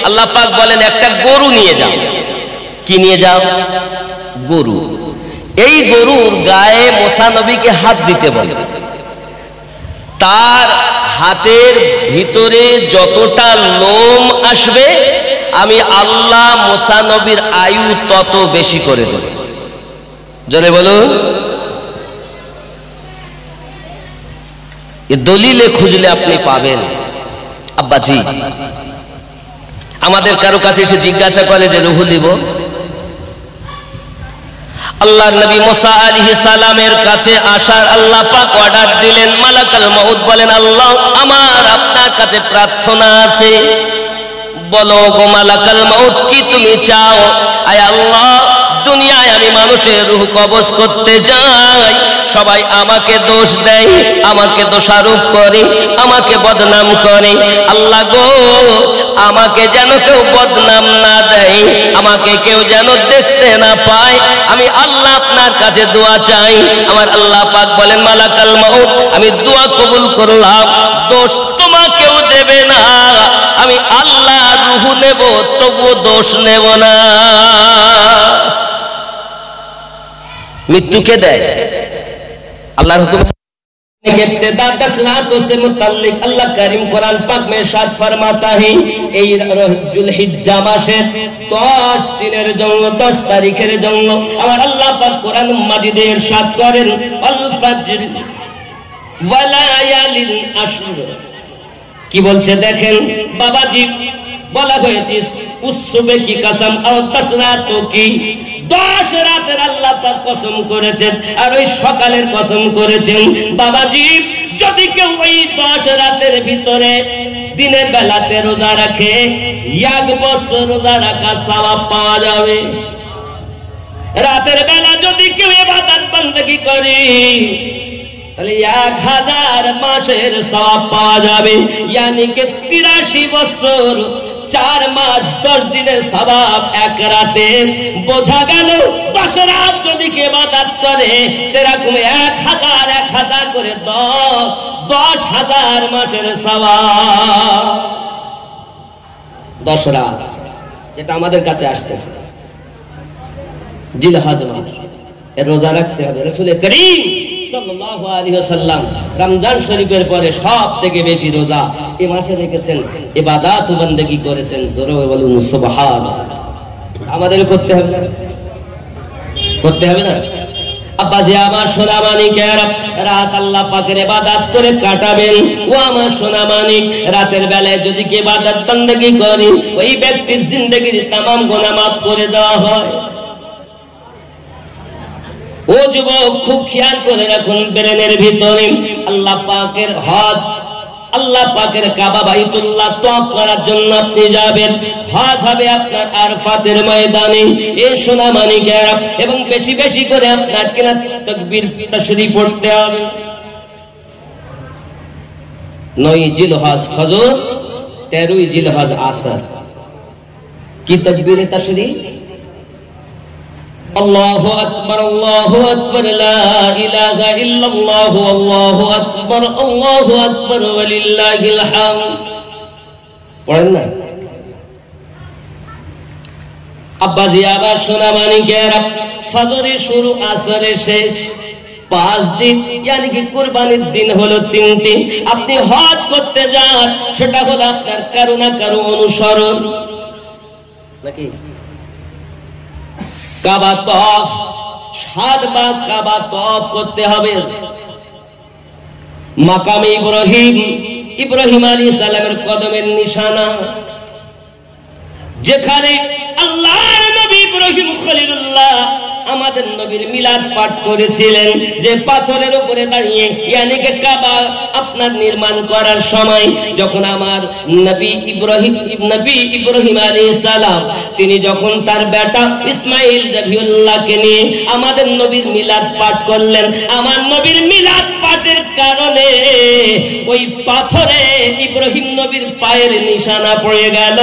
আল্লাহ পাক বলেন, একটা গরু নিয়ে যাও। কি নিয়ে যাও? গরু। এই গরুর গায়ে মুসা নবীকে হাত দিতে বলে। তার হাতের ভিতরে যতটা লোম আসবে, আমি আল্লাহ মুসা নবীর আয়ু তত বেশি করে দেব। জোরে বলুন। দলিলে খুঁজলে আপনি পাবেন। আব্বাজি, আমাদের কারো কাছে এসে জিজ্ঞাসা করে যে রূহ দিব, আল্লাহর নবী মুসা আলাইহিস সালামের কাছে আসার আল্লাহ পাক অর্ডার দিলেন। মালাকাল মাউত বলেন, আল্লাহ আমার আপনার কাছে প্রার্থনা আছে, বলো গো মালাকাল মাউত, কি তুমি চাও? আয় আল্লাহ, দুনিয়ায় আমি মানুষের রূহ কবজ করতে যাই, সবাই আমাকে দোষ দেয়, আমাকে দোষারোপ করে, আমাকে বদনাম করে। আল্লাহ গো, আমাকে যেন কেউ বদনাম না দেয়, আমাকে কেউ যেন দেখতে না পায়। আমি আল্লাহ আপনার কাছে দোয়া চাই। আমার আল্লাহ পাক বলেন, মালাকাল মাউত, আমি দোয়া কবুল করলাম, দোষ তোমাকেও দেবে না। আমি আল্লাহ রূহ নেব, তবুও দোষ নেব না। মৃত্যুকে দেয় আল্লাহর হুকুম। इब्तिदा 10 रातों से मुताल्लिक अल्लाह करीम कुरान पाक में इरशाद फरमाता है, এই যুলহিজ্জা মাসের 10 দিনের জন্য, 10 তারিখের জন্য আমার আল্লাহ পাক কোরআন মাজিদে ইরশাদ করেন, আল ফাজর ওয়া লায়ালিল আশর। কি বলছে দেখেন বাবাজি, বলা হয়েছে উস সুবহ কি কসম और 10 रातों की, 10 রাতের আল্লাহ পাক কসম করেছেন আর ওই সকালের কসম করেছেন। বাবাজি, যদি কেউ ওই 10 রাতের ভিতরে দিনের বেলাতে রোজা রাখে 1 বছর রোজা রাখা সওয়াব পাওয়া যাবে। রাতের বেলা যদি কেউ ইবাদত বندگی করে তাহলে 1000 মাসের সওয়াব পাওয়া যাবে। यानी कि 83 বছর 4 মাস 10 দিনের সওয়াব এক রাতে। বোঝা গেল 10 রাত যদি কেউ ইবাদত করে এরকম 1000 করে 10,000 মাসের সওয়াব। 10 রাত এটা আমাদের কাছে আসতেছে জিলহজ মাস, এর রোজা রাখতে হবে। রাসূল করিম সাল্লাল্লাহু আলাইহি ওয়াসাল্লাম রমজান শরীফের পরে সবথেকে বেশি রোজা এই মাসে রেখেছেন, ইবাদত ও বندگی করেছেন। জোরে বলুন সুবহানাল্লাহ। আমাদের করতে হবে না? আব্বাজি আমার সোনা মানিকের, রাত আল্লাহ পাকের ইবাদত করে কাটাবেন। ও আমার সোনা মানিক, রাতের বেলায় যদি কে ইবাদত বندگی করে ওই ব্যক্তির জিন্দেগীর तमाम গুনাহ মাফ করে দেওয়া হয়। ও যুবক, খুব খেয়াল করে রাখুন, ব্রেনের ভিতরে আল্লাহ পাকের হজ, আল্লাহ পাকের কাবা বাইতুল্লাহ তওয়াফ করার জন্য আপনি যাবেন। হজ হবে আপনার আরফাতের ময়দানে। এই সোনা মানিকেরা, এবং বেশি বেশি করে আপনার কিনা তাকবীর তাশরীফ পড়তে হবে। 9 জিলহজ ফজর, 13 জিলহজ আসর। কি তাকবীরে তাশরীফ? আল্লাহু আকবার, আল্লাহু আকবার, লা ইলাহা ইল্লাল্লাহু, আল্লাহু আকবার, আল্লাহু আকবার, ওয়ালিল্লাহিল হামদ। পড়েন না? আব্বাজি আবার সোনা মানিকেরা, ফজরে শুরু আসরে শেষ, 5 দিন। यानी कि কুরবানির দিন হলো 3টি। আপনি হজ করতে যান, সেটা হলো আপনার কারো না কারো অনুসরণ নাকি? কাবা তওয়াফ 7 বার কাবা তওয়াফ করতে হবে। মাকামে ইব্রাহিম আলাইহিস সালামের কদমের নিশানা, যেখানে আল্লাহর নবী ইব্রাহিম খলিলুল্লাহ আমাদের নবীর মিলাদ পাঠ করেছিলেন, যে পাথরের উপরে দাঁড়িয়ে यानी कि কাবা আপনার নির্মাণ করার সময় যখন আমার নবী ইব্রাহিম আলাইহিস সালাম তিনি যখন তার বেটা ইসমাইল জবিউল্লাহকে নিয়ে আমাদের নবীর মিলাদ পাঠ করলেন, আমার নবীর মিলাদ পাঠের কারণে ওই পাথরে ইব্রাহিম নবীর পায়ের নিশানা পড়ে গেল।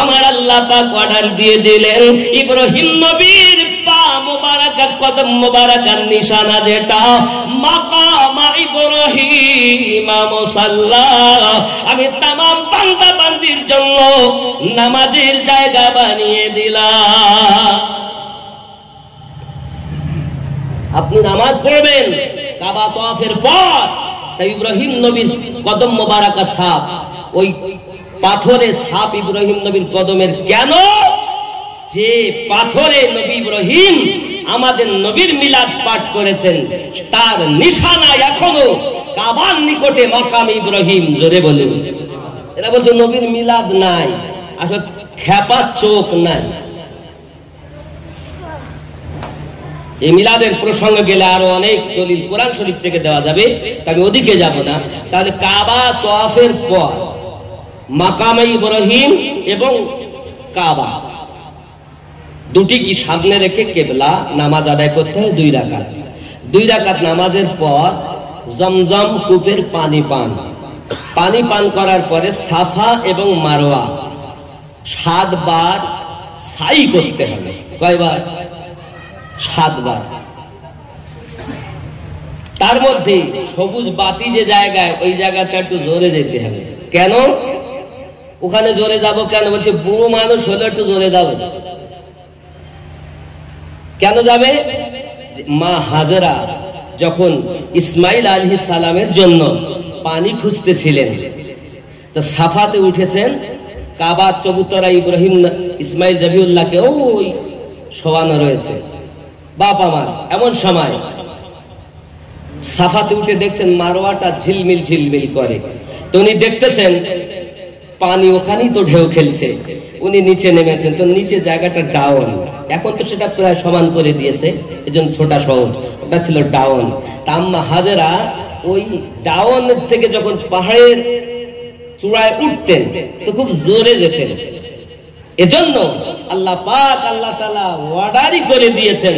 আমার আল্লাহ পাক অর্ডার দিয়ে দিলেন, ইব্রাহিম নবীর পা মুবারাকা, কদম মুবারাকার নিশানা যেটা মাকাম ইব্রাহিম মুসাল্লা, আমি तमाम বান্দা বান্দির জন্য নামাজের জায়গা বানিয়ে দিলাম। আপনি নামাজ পড়বেন কাবা তওয়াফের পর, তাই ইব্রাহিম নবীর কদম মুবারাকা ছাপ, ওই পাথরে ছাপ ইব্রাহিম নবীর কদমের। কেন? যে পাথরে নবী ইব্রাহিম আমাদের নবীর মিলাদ পাঠ করেছেন, তার নিশানা এখনো কাবার নিকটে মাকাম ইব্রাহিম। জোরে বলুন। এরা বলছে নবীর মিলাদ নাই, আসলে খেপা চোখ নাই। এই মিলাদের প্রসঙ্গে গেলে আরো অনেক দলিল কোরআন শরীফ থেকে দেওয়া যাবে, তবে ওদিকে যাব না। তাহলে কাবা তওয়াফের পর মাকামে ইব্রাহিম এবং কাবা দুটি কি সামনে রেখে কেবলা নামাজ আদায় করতে হয় 2 রাকাত। 2 রাকাত নামাজের পর জমজম কূপের পানি পান করার পরে সাফা এবং মারওয়া 7 বার সাই করতে হবে। কয়বার? 7 বার। তার মধ্যে সবুজ বাতি যে জায়গায়, ওই জায়গাটা একটু জোরে যেতে হবে। কেন? ওখানে জোরে যাব কেন? বলছে বুড়ো মানুষ হলে একটু জোরে যাবে। কেন যাবে? মা হাজেরা যখন ইসমাইল আলাইহিস সালামের জন্য পানি খুঁজতেছিলেন, তো সাফাতে উঠেছেন, কাবা চবুতরা ইব্রাহিম ইসমাইল জবিউল্লাহকে ওই শোয়ানো রয়েছে। বাপ আমার, এমন সময় সাফাতে উঠে দেখছেন মারওয়াটা ঝিলমিল করে। তো উনি দেখতেছেন পানি ওখানেই তো ঢেউ খেলছে, উনি নিচে নেমেছেন, তো নিচে জায়গাটা ডাউন, এখন তো সেটা প্রায় সমান করে দিয়েছে, এজন্য ছোটা সহজ, ওটা ছিল ডাউন। তা আম্মা হাজেরা ওই ডাউন থেকে যখন পাহাড়ের চূড়ায় উঠতেন তো খুব জোরে যেতেন। এজন্য আল্লাহ পাক আল্লাহ তাআলা ওয়ার্ডারই করে দিয়েছেন,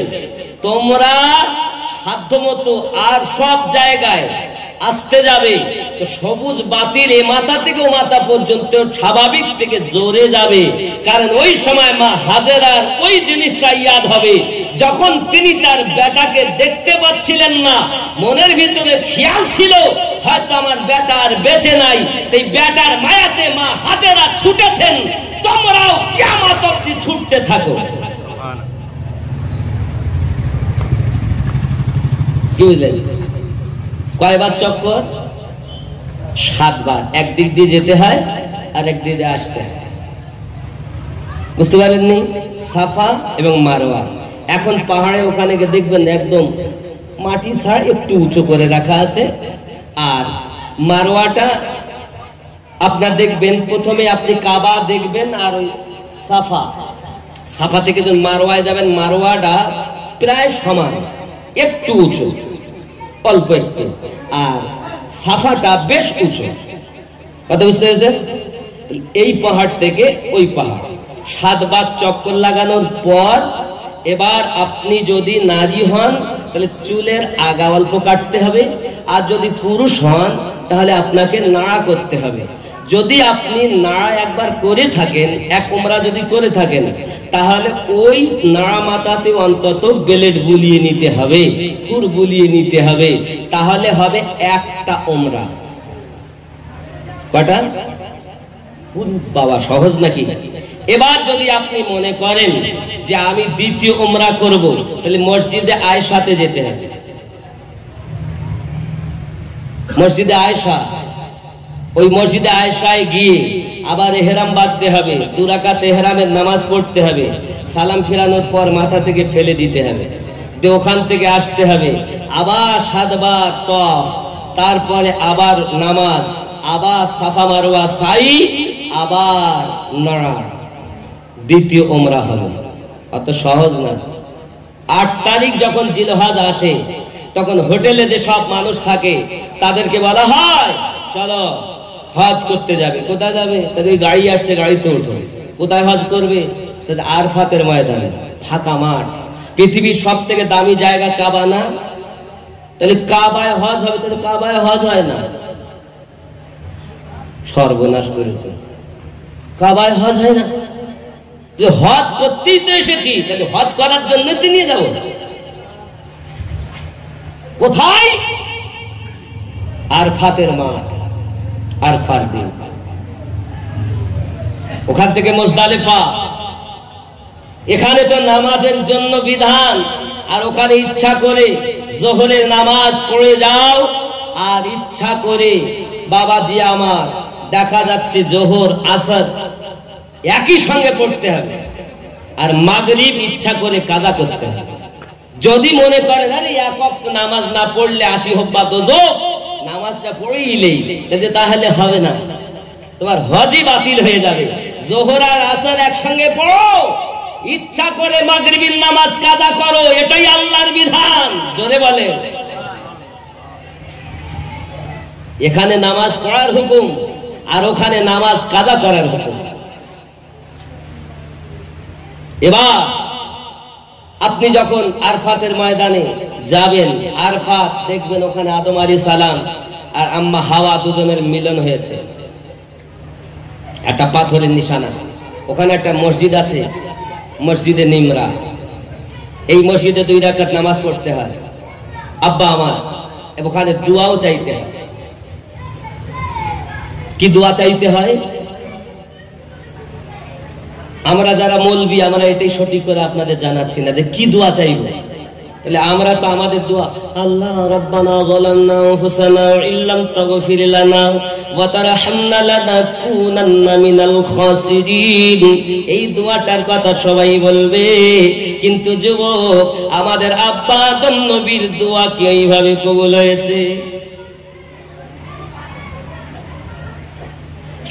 তোমরা সাধ্যমতো আর সব জায়গায় আসতে যাবে তো সবুজ বাতির এ মাথা থেকে ও মাথা পর্যন্ত স্বাভাবিক থেকে জোরে যাবে, কারণ ওই সময় মা হাজেরার ওই জিনিসটা ইয়াদ হবে যখন তিনি তার বেটাকে দেখতে পাচ্ছিলেন না, মনের ভিতরে খেয়াল ছিল হয়তো আমার বেটা আর বেঁচে নাই, এই বেটার মায়াতে মা হাজেরা ছুটেছেন, তোমরাও কিয়ামত অবধি ছুটতে থাকো। কি বুঝলেন? কয়বার চক্কর? 7 বার। একদিক দিয়ে যেতে হয় আর একদিক দিয়ে আসতে হয়, বুঝতে পারেননি? সাফা এবং মারওয়া। এখন পাহাড়ে ওখানে গিয়ে দেখবেন একদম মাটি ছাড়া একটু উঁচু করে রাখা আছে, আর মারওয়াটা আপনার দেখবেন প্রথমে আপনি কাবা দেখবেন আর ওই সাফা, সাফা থেকে যখন মারওয়ায় যাবেন মারওয়াটা প্রায় সমান, একটু উঁচু, অল্প একটু, আর সাফাটা বেশ উঁচু। কথা বুঝতে পেরেছেন? এই পাহাড় থেকে ওই পাহাড় 7 বার চক্কর লাগানোর পর এবার আপনি যদি নারী হন তাহলে চুলের আগা অল্প কাটতে হবে, আর যদি পুরুষ হন তাহলে আপনাকে নাড়া করতে হবে। যদি আপনি নাড়া একবার করে থাকেন, এক উমরা যদি করে থাকেন, তাহলে ওই নাড়া মাথাতে অন্তত বেলেট বুলিয়ে নিতে হবে, খুর বুলিয়ে নিতে হবে, তাহলে হবে একটা উমরা। কটা? বাবা সহজ নাকি? এবার যদি আপনি মনে করেন যে আমি দ্বিতীয় উমরা করব, তাহলে মসজিদে আয়েশাতে যেতে হবে। মসজিদে আয়েশা, ওই মসজিদে আয়েশায় গিয়ে আবার এহরাম বাঁধতে হবে, 2 রাকাত এহরামের নামাজ পড়তে হবে, সালাম ফিরানোর পর মাথা থেকে ফেলে দিতে হবে, দিয়ে ওখান থেকে আসতে হবে, আবার 7 বার তওয়াফ, তারপরে আবার নামাজ, আবার সাফা মারওয়া সাই, আবার নাড়া, দ্বিতীয় উমরা হবে। অত সহজ না। 8 তারিখ যখন জিলহজ আসে তখন হোটেলে যে সব মানুষ থাকে তাদেরকে বলা হয় চলো হজ করতে যাবে। কোথায় যাবে? তাদের গাড়ি আসছে, গাড়িতে ওঠো। কোথায় হজ করবে? আরফাতের ময়দানে, ফাঁকা মাঠ, পৃথিবীর সব থেকে দামি জায়গা কাবা না? তাহলে কাবায় হজ হবে, তাহলে কাবায় হজ হয় না, সর্বনাশ করেছে। কাবায় হজ হয় না, যে হজ করতেই তো এসেছি, তাহলে হজ করার জন্য তো নিয়ে যাবো। কোথায়? আরফাতের মাঠ, আরফার দিন। ওখান থেকে মুজদালিফা, এখানে তো নামাজের জন্য বিধান, আর ওখানে ইচ্ছা করে যোহরের নামাজ পড়ে যাও, আর ইচ্ছা করে বাবাজি আমার দেখা যাচ্ছে যোহর আসর একই সঙ্গে পড়তে হবে, আর মাগরিব ইচ্ছা করে কাজা করতে হবে। যদি মনে করেন আরে এক ওয়াক্ত নামাজ না পড়লে 80 হব্বা দোজখ, নামাজটা পড়েইলেই, তাহলে হবে না, তোমার হজই বাতিল হয়ে যাবে। যোহর আর আসর একসঙ্গে পড়ো, ইচ্ছা করে মাগরিবের নামাজ কাজা করো, এটাই আল্লাহর বিধান। জোরে বলে, এখানে নামাজ পড়ার হুকুম আর ওখানে নামাজ কাজা করার হুকুম। এবার আপনি যখন আরফাতের ময়দানে যাবেন, আরফাত দেখবেন ওখানে আদম আলাইহিস সালাম আর আম্মা হাওয়া দুজনের মিলন হয়েছে, একটা পাথরের নিশানা। ওখানে একটা মসজিদ আছে, মসজিদে নিমরা। এই মসজিদে 2 রাকাত নামাজ পড়তে হয় আব্বা আমার, ওখানে দোয়াও চাইতে হয়। কি দোয়া চাইতে হয়? আমরা যারা মৌলবি, আমরা এটাই সঠিক করে আপনাদের জানাচ্ছি না যে কি দোয়া চাইব। তাহলে আমরা তো আমাদের দোয়া, আল্লাহ রাব্বানা যালামনা আনফুসানা ওয়া ইল্লাম তাগফির লানা ওয়া তারহামনা লানাকুনান্না মিনাল খাসিরিন, এই দোয়াটার কথা সবাই বলবে, কিন্তু যুবক আমাদের আব্বা আদম নবীর দোয়া কি এইভাবে কবুল হয়েছে?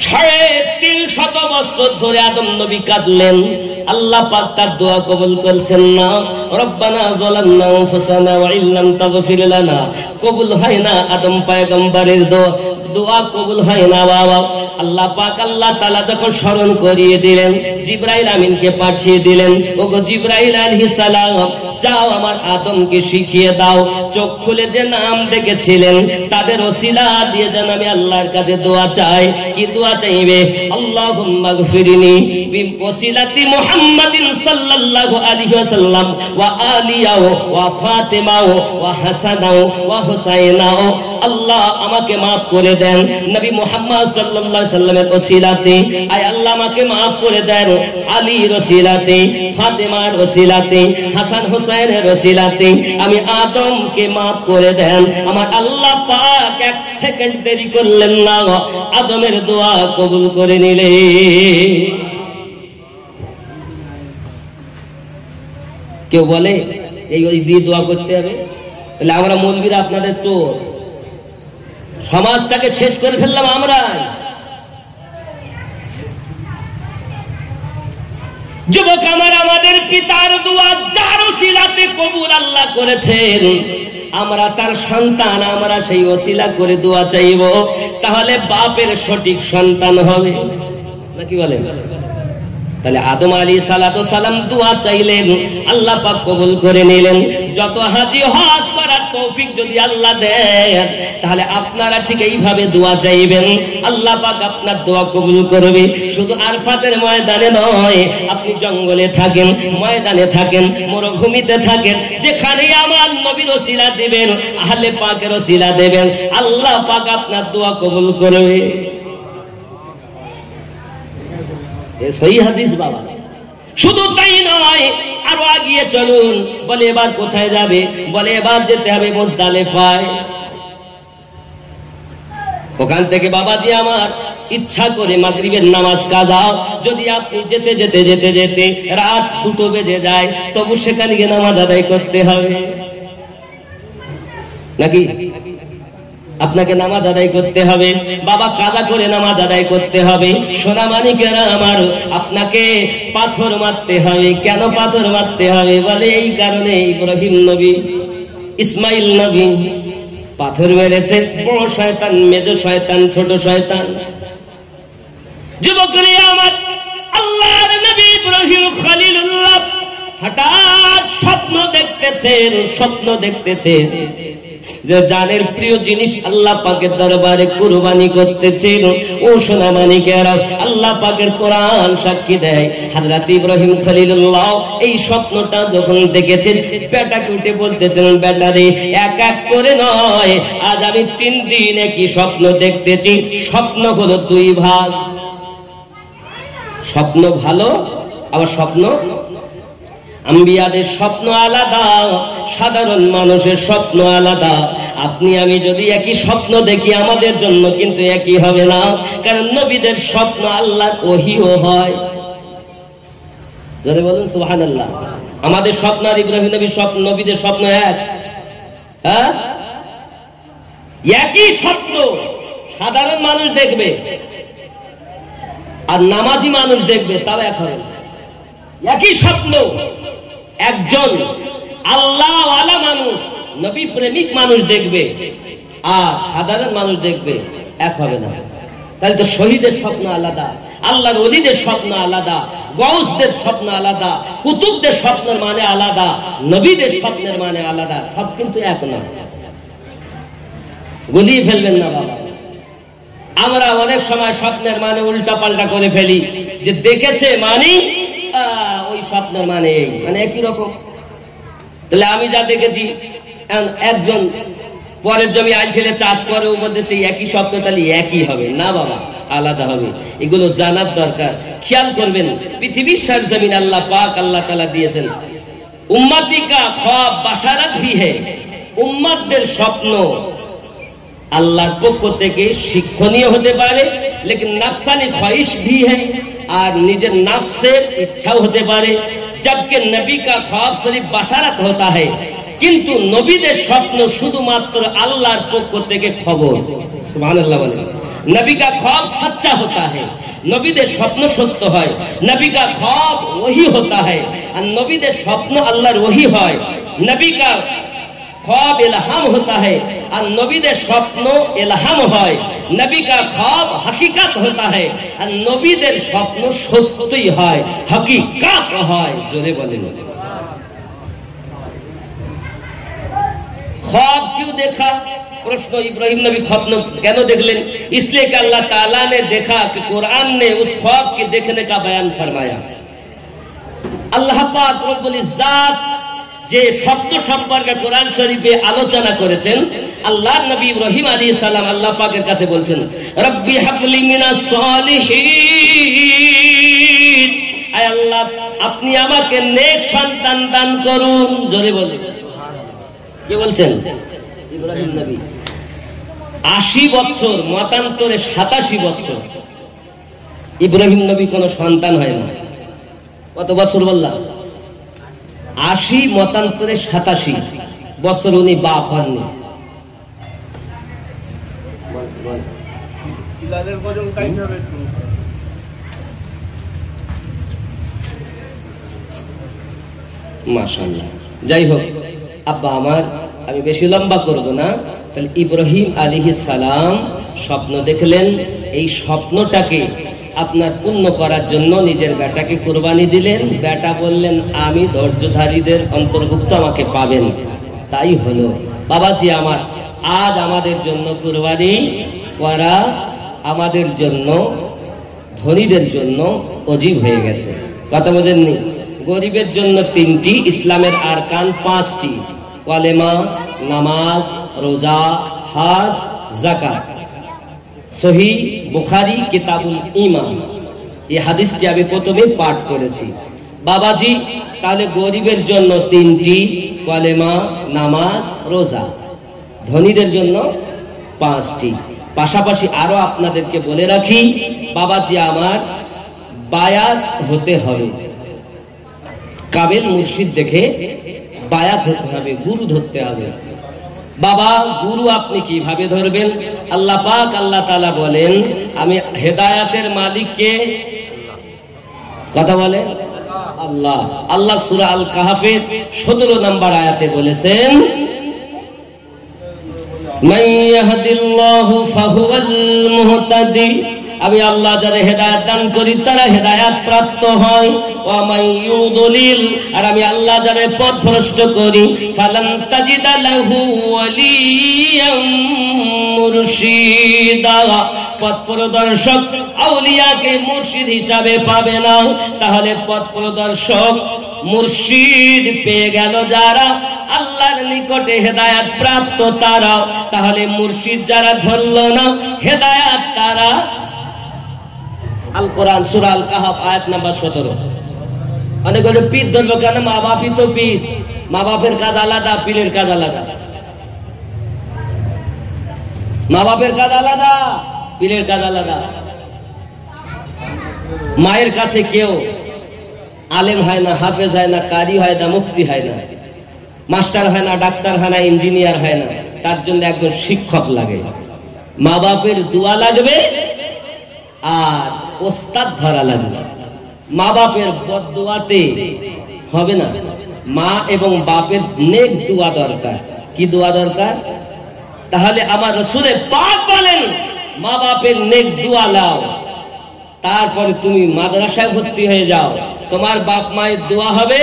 3.5 300 বছর ধরে আদম নবী কাঁদলেন, আল্লাহ পাক তার দোয়া কবুল করছেন না। রব্বানা যালামনা আনফুসানা ওয়া ইল্লাম তাগফির লানা, কবুল হয় না আদম পয়গম্বরের দোয়া কবুল হয় না বাবা। আল্লাহ পাক আল্লাহ তাআলা যখন স্মরণ করিয়ে দিলেন, জিবরাইল আমিনকে পাঠিয়ে দিলেন, ওগো জিবরাইল আলাইহিস সালাম, যাও আমার আদমকে শিখিয়ে দাও, চোখ খুলে যে নাম দেখেছিলেন তাদের ওসিলা দিয়ে যেন আমি আল্লাহর কাছে দোয়া চাই। কি দোয়া চাইবে? আল্লাহুম্মা গফিরনি বিওসিলাতি মুহাম্মাদিন সাল্লাল্লাহু আলাইহি ওয়াসাল্লাম ওয়া আলিয়াও ওয়া ফাতিমাও ওয়া হাসানাও ওয়া হুসাইনাও, আল্লাহ আমাকে maaf করে দেন নবী মুহাম্মদ সাল্লাল্লাহু আলাইহি ওয়াসাল্লামের ওসিলাতে, আয় আল্লাহ আমাকে maaf করে দেন আলীর ওসিলাতে, ফাতেমার ওসিলাতে, হাসান হুসাইনের ওসিলাতে, আমি আদমকে maaf করে দেন। আমার আল্লাহ পাক 1 সেকেন্ড দেরি করলেন না, আদমের দোয়া কবুল করে নিলেন। কেউ বলে এই ওই দিয়ে দোয়া করতে হবে? তাহলে আমরা মৌলবীরা আপনাদের চোর, সমাজটাকে শেষ করে ফেললাম আমরা। যুবক আমার, আমাদের পিতার দোয়া যার ওসিলাতে কবুল আল্লাহ করেছেন, আমরা তার সন্তান, আমরা সেই ওসিলা করে দোয়া চাইব, তাহলে বাপের সঠিক সন্তান হবে নাকি বলেন? তাহলে আদম আলাইহিস সালাতু সালাম দোয়া চাইলেন, আল্লাহ পাক কবুল করে নিলেন। যত হাজী হজ করার তৌফিক যদি আল্লাহ দেন, তাহলে আপনারা ঠিক এইভাবে দোয়া চাইবেন, আল্লাহ পাক আপনার দোয়া কবুল করবে। শুধু আরফাতের ময়দানে নয়, আপনি জঙ্গলে থাকেন, ময়দানে থাকেন, মরুভূমিতে থাকেন, যেখানে আমার নবীর ওসিলা দিবেন, আহলে পাকের ওসিলা দেবেন, আল্লাহ পাক আপনার দোয়া কবুল করবে। সহি হাদিস বাবা। শুধু তাই নয়, আরো আগিয়ে চলুন। বলে এবার কোথায় যাবে? বলে এবার যেতে হবে মুজদালিফায়। ওখান থেকে বাবাজি আমার ইচ্ছা করে মাগরিবের নামাজ কাজা, যদি আপনি যেতে যেতে যেতে যেতে রাত 2টো বেজে যায়, তবু সেখানে গিয়ে নামাজ আদায় করতে হবে নাকি? আপনাকে নামাজ আদায় করতে হবে, বাবা কাজা করে নামাজ আদায় করতে হবে। সোনা মানিকেরা আমার, আপনাকে পাথর মারতে হবে। কেন পাথর মারতে হবে? বলে এই কারণে, ইব্রাহিম নবী, ইসমাইল নবী পাথর মেরেছে। বড় শয়তান, মেজ শয়তান, ছোট শয়তান। যুবকরা আমার, আল্লাহর নবী ইব্রাহিম খলিলুল্লাহ হঠাৎ স্বপ্ন দেখতেছেন যে জানের প্রিয় জিনিস আল্লাহ পাকের দরবারে কুরবানি করতেছেন। ও সোনা মানিকেরা, আল্লাহ পাকের কোরআন সাক্ষী দেয়, হযরত ইব্রাহিম খলিলুল্লাহ এই স্বপ্নটা যখন দেখেছেন, বেটাকে উঠে বলতেছেন, বেটারে এক এক করে নয়, আজ আমি 3 দিন একই স্বপ্ন দেখতেছি। স্বপ্ন হলো 2 ভাগ, স্বপ্ন ভালো, আবার স্বপ্ন আম্বিয়াদের স্বপ্ন আলাদা, সাধারণ মানুষের স্বপ্ন আলাদা। আপনি আমি যদি একই স্বপ্ন দেখি, আমাদের জন্য কিন্তু একই হবে না, কারণ নবীদের স্বপ্ন আল্লাহর ওহীও হয়। জোরে বলুন সুবহানাল্লাহ। আমাদের স্বপ্ন আর ইব্রাহিম নবীর স্বপ্ন, নবীদের স্বপ্ন এক? হ্যাঁ, একই স্বপ্ন সাধারণ মানুষ দেখবে আর নামাজি মানুষ দেখবে, তাও এক হবে। একই স্বপ্ন একজন আল্লাহওয়ালা মানুষ, নবী প্রেমিক মানুষ দেখবে আর সাধারণ মানুষ দেখবে, এক হবে না। তাহলে তো শহীদের স্বপ্ন আলাদা, আল্লাহর ওলিদের স্বপ্ন আলাদা, গাউসদের স্বপ্ন আলাদা, কুতুবদের স্বপ্নের মানে আলাদা, নবীদের স্বপ্নের মানে আলাদা। সব কিন্তু এক না, গুলিয়ে ফেলবেন না বাবা। আমরা অনেক সময় স্বপ্নের মানে উল্টা পাল্টা করে ফেলি, যে দেখেছে মানে ওই স্বপ্নের মানে এই, মানে একই রকম। তাহলে আমি যা দেখেছি, একজন পরের জমি আইল ঠেলে চাষ করে, ও বলতেছে একই স্বপ্ন, তাহলে একই হবে না বাবা, আলাদা হবে। এগুলো জানার দরকার। খেয়াল করবেন, পৃথিবীর সরজমিন আল্লাহ পাক আল্লাহ তাআলা দিয়েছেন, উম্মতি কা খ্বাব বাশারাত হি হে, উম্মতদের স্বপ্ন আল্লাহর পক্ষ থেকে শিক্ষণীয় হতে পারে, লেকিন নফসানি খ্বাহিশ ভি হে, আর নিজের নফসের ইচ্ছাও হতে পারে। জবকে নবী কা খ্বাব সির্ফ বাশারাত होता है, কিন্তু নবীদের স্বপ্ন শুধুমাত্র আল্লাহর পক্ষ থেকে খবর। সুবহানাল্লাহ বলেন। নবী কা খ্বাব সচ্চা होता है, নবীদের স্বপ্ন সত্য হয়। নবী কা খ্বাব ওহি হোতা है, আর নবীদের স্বপ্ন আল্লাহর ওহি হয়। নবী কা খ্বাব ইলহাম হোতা है, আর নবীদের স্বপ্ন ইলহাম হয়। নবী কা খ্বাব হकीकत होता है, আর নবীদের স্বপ্ন সত্যই হয়, হकीकत হয়। জোরে বলেন। ख्वाब क्यों देखा? प्रश्न इब्राहिम नबी ख्वाब क्यों देखलें? इसलिए कि अल्लाह ताला ने देखा कि कुरान ने उस ख्वाब के देखने का बयान फरमाया। अल्लाह पाक रब्बुल इज्जत যে শব্দ সম্পর্কে কোরআন শরীফে আলোচনা করেছেন, আল্লাহর নবী ইব্রাহিম আলাইহিস সালাম আল্লাহ পাকের কাছে বলছেন, রব্বি হাবলি মিনাস সালিহিন, আয় আল্লাহ আপনি আমাকে নেক সন্তান দান করুন। জোরে বলুন কে বলছেন? ইব্রাহিম নবী। 80 বছর মতান্তরে 87 বছর ইব্রাহিম নবী কোনো সন্তান হয় না। কত বছর বললাম? 80 মতান্তরে 87 বছর উনি বাপ হননি। মাশাআল্লাহ। যাই হোক আব্বা আমার, আমি বেশি লম্বা করব না। তাহলে ইব্রাহিম আলাইহিস সালাম স্বপ্ন দেখলেন, এই স্বপ্নটাকে আপনার পূর্ণ করার জন্য নিজের বেটাকে কুরবানি দিলেন। বেটা বললেন আমি ধৈর্যধারীদের অন্তর্ভুক্ত, আমাকে পাবেন। তাই হলো। বাবাজি আমার, আজ আমাদের জন্য কুরবানি করা আমাদের জন্য, ধনীদের জন্য ওয়াজিব হয়ে গেছে। কথা বোঝেননি? গরিবের জন্য 3টি, ইসলামের আরকান 5টি, কালেমা, নামাজ, রোজা, হজ, যাকাত। সহিহ বুখারী কিতাবুল ঈমান, এই হাদিসটি আমি প্রথমে পাঠ করেছি। বাবাজি তাহলে গরিবের জন্য 3টি, কালেমা, নামাজ, রোজা। ধনীদের জন্য 5টি। পাশাপাশি আরো আপনাদেরকে বলে রাখি বাবাজি আমার, বায়াত হতে হবে। কাবেল মুর্শিদ দেখে বায়াত হতে হবে, গুরু ধরতে হবে। বাবা গুরু আপনি কিভাবে ধরবেন? আল্লাহ পাক আল্লাহ তাআলা বলেন, আমি হেদায়েতের মালিক কে? কথা বলে আল্লাহ। আল্লাহ সূরা আল কাহফের 17 নম্বর আয়াতে বলেছেন, মান ইয়াহদিল্লাহু ফাহুয়াল মুহতাদি, আমি আল্লাহ যারা হেদায়েত দান করি তারা হেদায়েত প্রাপ্ত হয়। ওয়া মান ইউদলিল, আর আমি আল্লাহ যারা পথভ্রষ্ট করি, ফালান তাজিদা লাহু ওয়ালিয়াম মুরশিদা, পথপ্রদর্শক আউলিয়াকে মুর্শিদ হিসাবে পাবে না। তাহলে পথপ্রদর্শক মুর্শিদ পেয়ে গেল যারা, আল্লাহর নিকটে হেদায়েত প্রাপ্ত তারা। তাহলে মুর্শিদ যারা ধরল না, হেদায়েত তারা। আল কোরআন সূরা আল কাহফ আয়াত নাম্বার 17। অনেক বলে পীর ধরবো কেন? মা বাপই তো পীর, মা বাপের কাজ আলাদা, পীরের কাজ আলাদা। মা বাপের কাজ আলাদা, পীরের কাজ আলাদা। মায়ের কাছে কেউ আলেম হয় না, হাফেজ হয় না, কারি হয় না, মুফতি হয় না, মাস্টার হয় না, ডাক্তার হয় না, ইঞ্জিনিয়ার হয় না। তার জন্য একজন শিক্ষক লাগে। মা বাপের দোয়া লাগবে আর ওস্তাদ ধরা লাগবে। মা বাপের বদদোয়াতে হবে না, মা এবং বাপের নেক দোয়া দরকার। কি দোয়া দরকার? তাহলে আমার রাসূল পাক বলেন, মা বাপের নেক দোয়া লাও, তারপরে তুমি মাদ্রাসায় ভর্তি হয়ে যাও। তোমার বাপ মায়ের দোয়া হবে,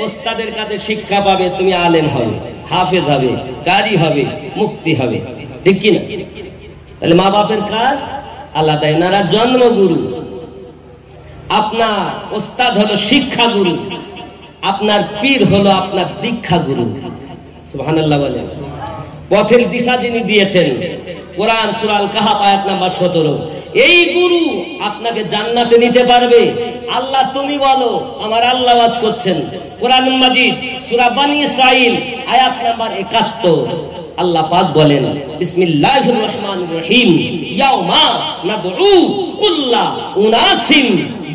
ওস্তাদের কাছে শিক্ষা পাবে, তুমি আলেম হবে, হাফেজ হবে, কারি হবে, মুফতি হবে। ঠিক কি না? তাহলে মা বাপের কাজ আলাদা। এনারা জন্মগুরু, আপনার ওস্তাদ হলো শিক্ষা গুরু, আপনার পীর হলো আপনার দীক্ষা গুরু। সুবহানাল্লাহ বলেন। পথের দিশা যিনি দিয়েছেন, কোরআন সূরা আল কাহফ আয়াত নাম্বার 17। এই গুরু আপনাকে জান্নাতে নিতে পারবে। আল্লাহ তুমি বলো, আমার আল্লাহ ওয়াজ করছেন। কোরআন মাজিদ সূরা বনী ইসরাইল আয়াত নাম্বার 71। আল্লাহ পাক বলেন, বিসমিল্লাহির রহমানির রহিম, ইয়াউমা নাদউ কুল্লা উনাসিম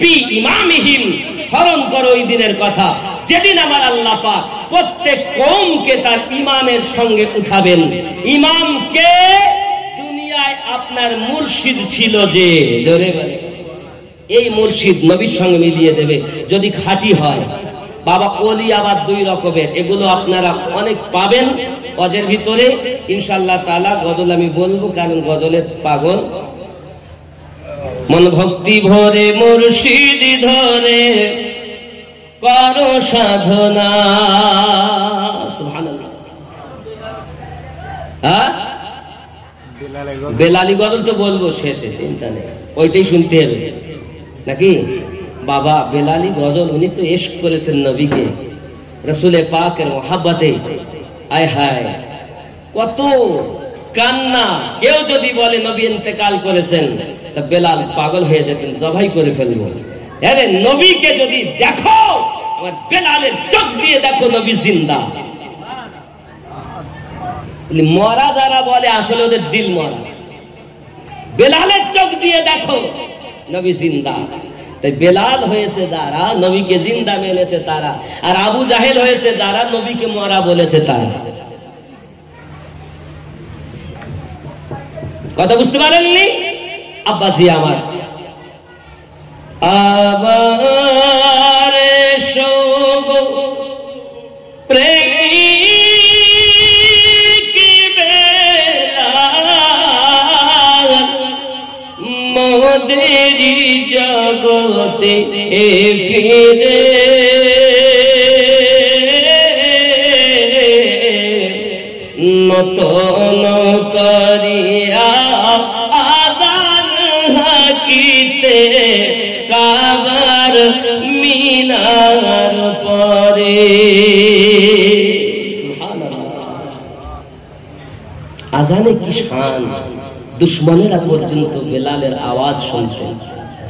বিইমামিহিম। স্মরণ করো ওই দিনের কথা, যেদিন আমার আল্লাহ পাক প্রত্যেক কওমকে তার ইমামের সঙ্গে উঠাবেন। ইমামকে দুনিয়ায় আপনার মুর্শিদ ছিল যে, জোরে বলে এই মুর্শিদ নবীর সঙ্গে মিলিয়ে দেবে যদি খাঁটি হয়। বাবা ওলি আবার দুই রকমের, এগুলো আপনারা অনেক পাবেন গজের ভিতরে ইনশাআল্লাহ তাআলা। গজল আমি বলবো কারণ গজলের পাগল। মন ভক্তি ভরে মুর্শিদ ধরে করো সাধনা, সুবহানাল্লাহ। বেলালি গজল তো বলবো শেষে, চিন্তা নেই, ওইটাই শুনতে হবে নাকি বাবা। বেলালি গজল উনি তো ইশক করেছেন নবীকে, রাসূলে পাকের মহব্বতে। আয় হায় কত কান্না। কেউ যদি বলে নবী ইন্তেকাল করেছেন তা বেলাল পাগল হয়ে যেতেন, জবাই করে ফেলবো। আরে নবীকে যদি দেখো, আমার বেলালের চোখ দিয়ে দেখো নবী জিন্দা। মরা যারা বলে আসলে ওদের দিল মরা। বেলালের চোখ দিয়ে দেখো নবী জিন্দা। তাই বেলাল হয়েছে যারা নবীকে জিন্দা মেনেছে তারা, আর আবু জাহেল হয়েছে যারা নবীকে মরা বলেছে তারা। কথা বুঝতে পারেননি আব্বাজি আমার? আবার শোগো প্রেমী মোদেরি জগতে ফিরে নতন করিয়া আদান হাকিতে কাবার মিনার পরে। আজানে কি শান, দুশ্মনেরা পর্যন্ত বেলালের আওয়াজ শুনছেন।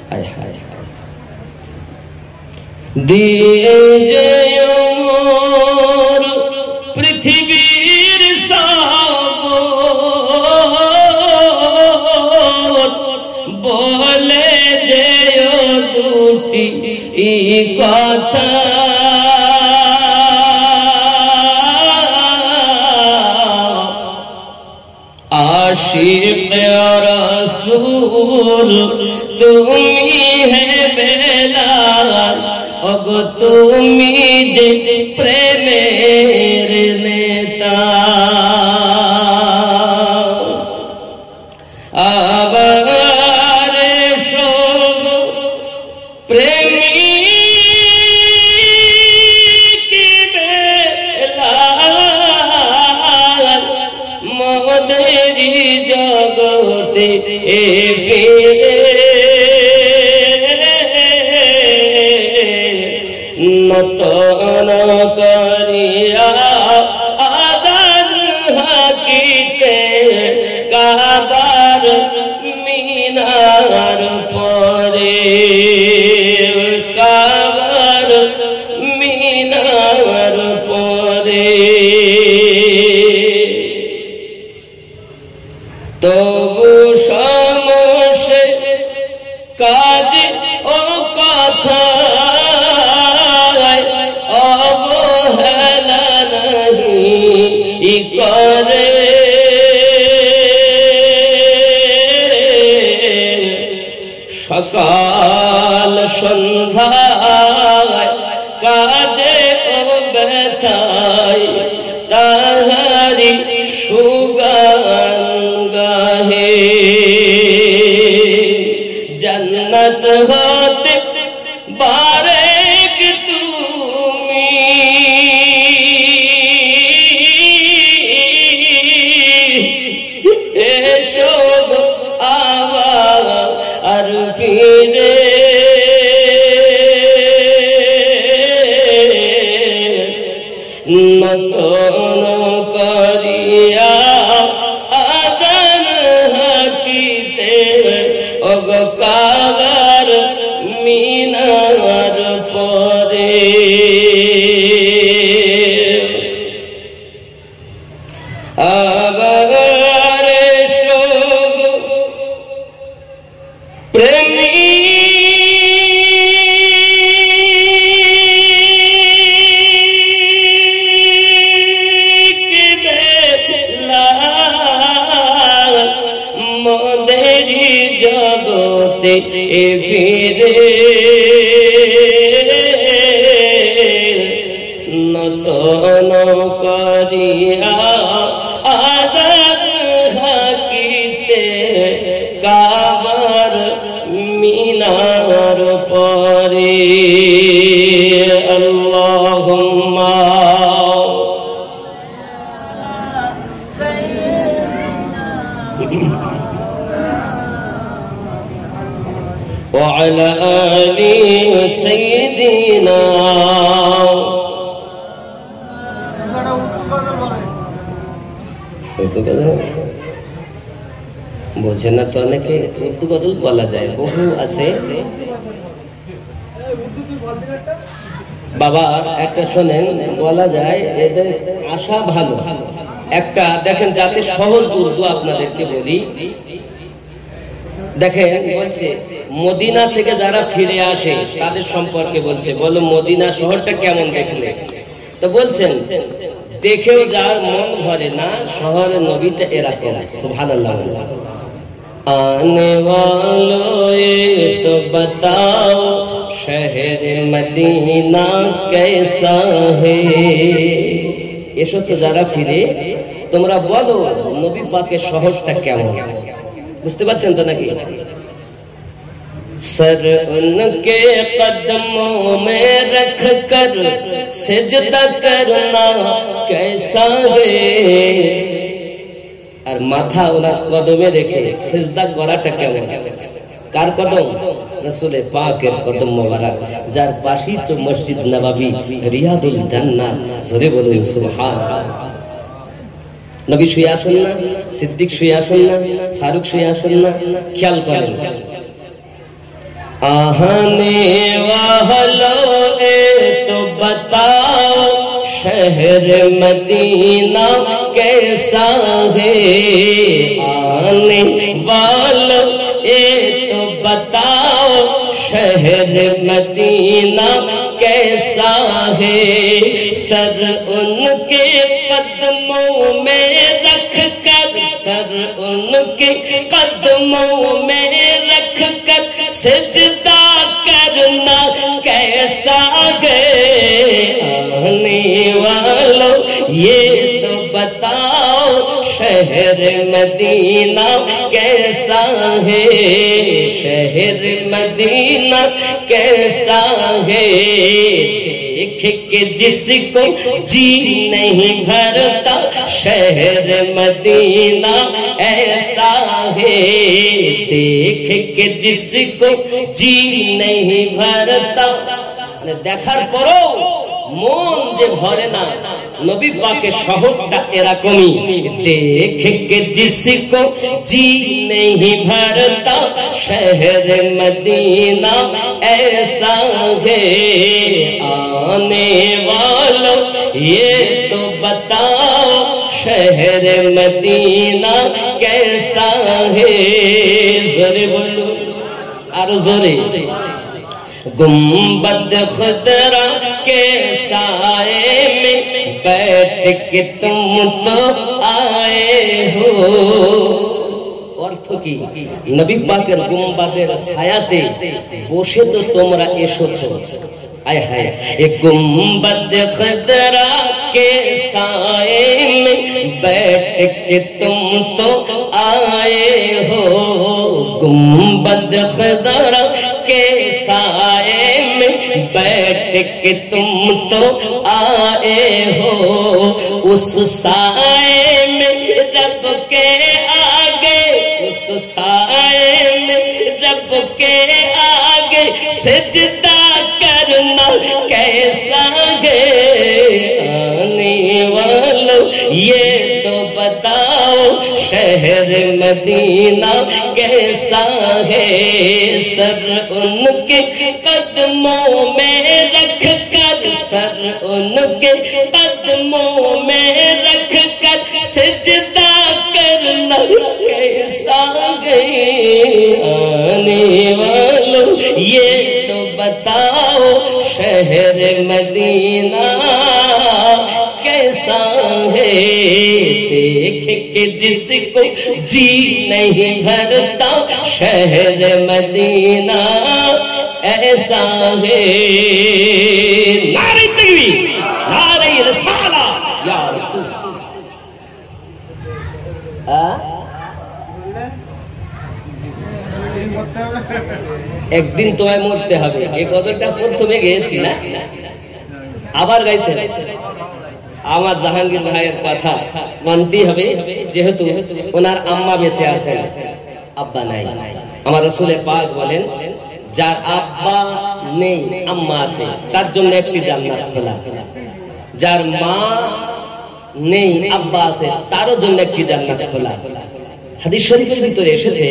হায় হায় দিয়ে যে পৃথিবীর সব বলে যে দুটি কথা, आशिक़ रसूल তুমি হে বেলাল, ওগো তুমি যে প্রেমের নেতা। আবার শোনো প্রেমী জগতে ফিরে নতন করিয়া আদান হাকিতে কাবার মিনার পরে, কাবার মিনার পরে। তবু সমসে কাজ ও কথা অবহেলা নাহি করে, সকাল সন্ধ্যায় কাজে ও ব্যথায় তাহারি সুগান গাহে। জন্নত হতে বারেক তুমি এসো আবার ফিরে اللهم وعلى آل سيدنا বোঝে না তো অনেকে উর্দু গজল বলা যায়, বহু আছে। বাবা একটা শোনেন, বলা যায় এদের আশা ভালো। একটা দেখেন, যাতে সহজ উর্দু আপনাদেরকে বলি, দেখেন বলছে মদিনা থেকে যারা ফিরে আসে তাদের সম্পর্কে বলছে, বলো মদিনা শহরটা কেমন দেখলে? তো বলছেন দেখেও যার মন ভরে না, শহরের নবীটা এরকম। সুবহানাল্লাহ। आने वालों ये तो बताओ शहर मदीना कैसा है। এসেছো যারা ফিরে, তোমরা বলো নবী পাকের শহরটা কেমন। বুঝতে পারছেন তো নাকি? सर उनके कदमों में रख कर सिजदा करना कैसा है। আর মাথা ওনার কদমে রেখে সিজদা করাটা কেমন? কার কদম? রাসূল পাকের কদম মোবারক, যার পাশেই তো মসজিদ নববী, রিয়াদুল জান্নাত। জোরে বলুন সুবহানাল্লাহ। নবী শুয়ে আছেন না, সিদ্দিক শুয়ে আছেন না, ফারুক শুয়ে আছেন না? খেয়াল করেন। आने वालों ए तो बताओ शहर मदीना कैसा है। आने वालों ए तो बताओ शहर मदीना कैसा है। सर उनके कदमों में रख कर, सर उनके कदमों में रख कर सिजदा करना कैसा है। आने वालों ये तो बताओ शहर मदीना कैसा है। शहर मदीना कैसा है। देख के जिसको जी नहीं भरता, शहर मदीना ऐसा है। देख के जिसको जी नहीं भरता, দেখার পরও মন যে ভরে না, নবী পাকের শহরটা এরকমই। দেখ के जिसको जी नहीं भरता, शहर मदीना ऐसा है। आने वालों ये तो बताओ शहर मदीना कैसा है। जोरे बोलो और जोरे। गुम्बद खुदरा के साए में बैठ के तुम तो आए हो। অর্থ কি? নবী পাকের গুম্বাদের ছায়াতে বসে তো তোমরা এসেছো। आय हाय, एक गुम्बद खुदरा के साए में बैठ के तुम तो आए हो। गुम्बद खुदरा के साए में बैठ के तुम तो आए हो। उस साए में रब के आगे, उस साए में रब के आगे सिजदा करना कैसा है। आने वालों ये तो बताओ शहर मदीना कैसा है। सर उनके कदमों में रख कर, सर उनके कदमों में रख कर सिजदा करना कैसा है। आने वालों ये तो बताओ शहर मदीना कैसा है। देख के जिसको जी नहीं भरता, शहर मदीना ऐसा है। नारे तकबीर, नारे रिसालत या रसूल। একদিন তোমায় মরতে হবে, এই গজলটা প্রথমে গেয়েছি না, আবার গাইতে আমার জাহাঙ্গীর ভাইয়ের কথা মানতেই হবে, যেহেতু ওনার আম্মা বেঁচে আছেন, আব্বা নাই। আমার রাসূল পাক বলেন, যার আব্বা নেই আম্মা আছে তার জন্য একটি জান্নাত খোলা, যার মা নেই আব্বা আছে তারও জন্য একটি জান্নাত খোলা। হাদিস শরীফের ভিতরে এসেছে,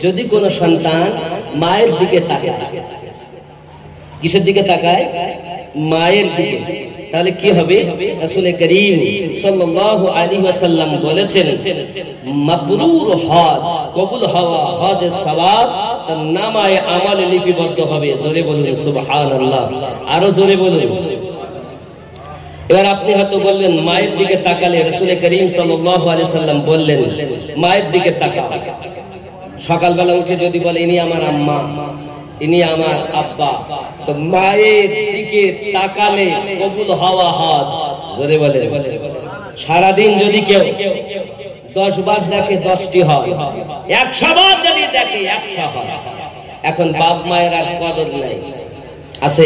যদি কোন সন্তান মায়ের দিকে তাকায়, কিসের দিকে তাকায়? মায়ের দিকে, তাহলে কি হবে? রাসূল করিম সাল্লাল্লাহু আলাইহি ওয়াসাল্লাম বলেছেন, মাবরুর হজ, কবুল হওয়া হজের সওয়াব তার নামায়ে আমলে লিপিবদ্ধ হবে। জোরে বলুন সুবহানাল্লাহ, আরো জোরে বলুন। এবার আপনি হয়তো বললেন মায়ের দিকে তাকালে, রাসূল করিম সাল্লাল্লাহু আলাইহি ওয়াসাল্লাম বললেন মায়ের দিকে তাকাও। সকালবেলা উঠে যদি বলে ইনি আমার আম্মা, ইনি আমার আব্বা, তো মায়ের দিকে তাকালে কবুল হওয়া হজ। জোরে বলে। সারাদিন যদি কেউ 10 বার দেখে 10টি হজ, 100 বার যদি দেখে 100 হজ। এখন বাপ মায়ের আর কদর নাই, আছে,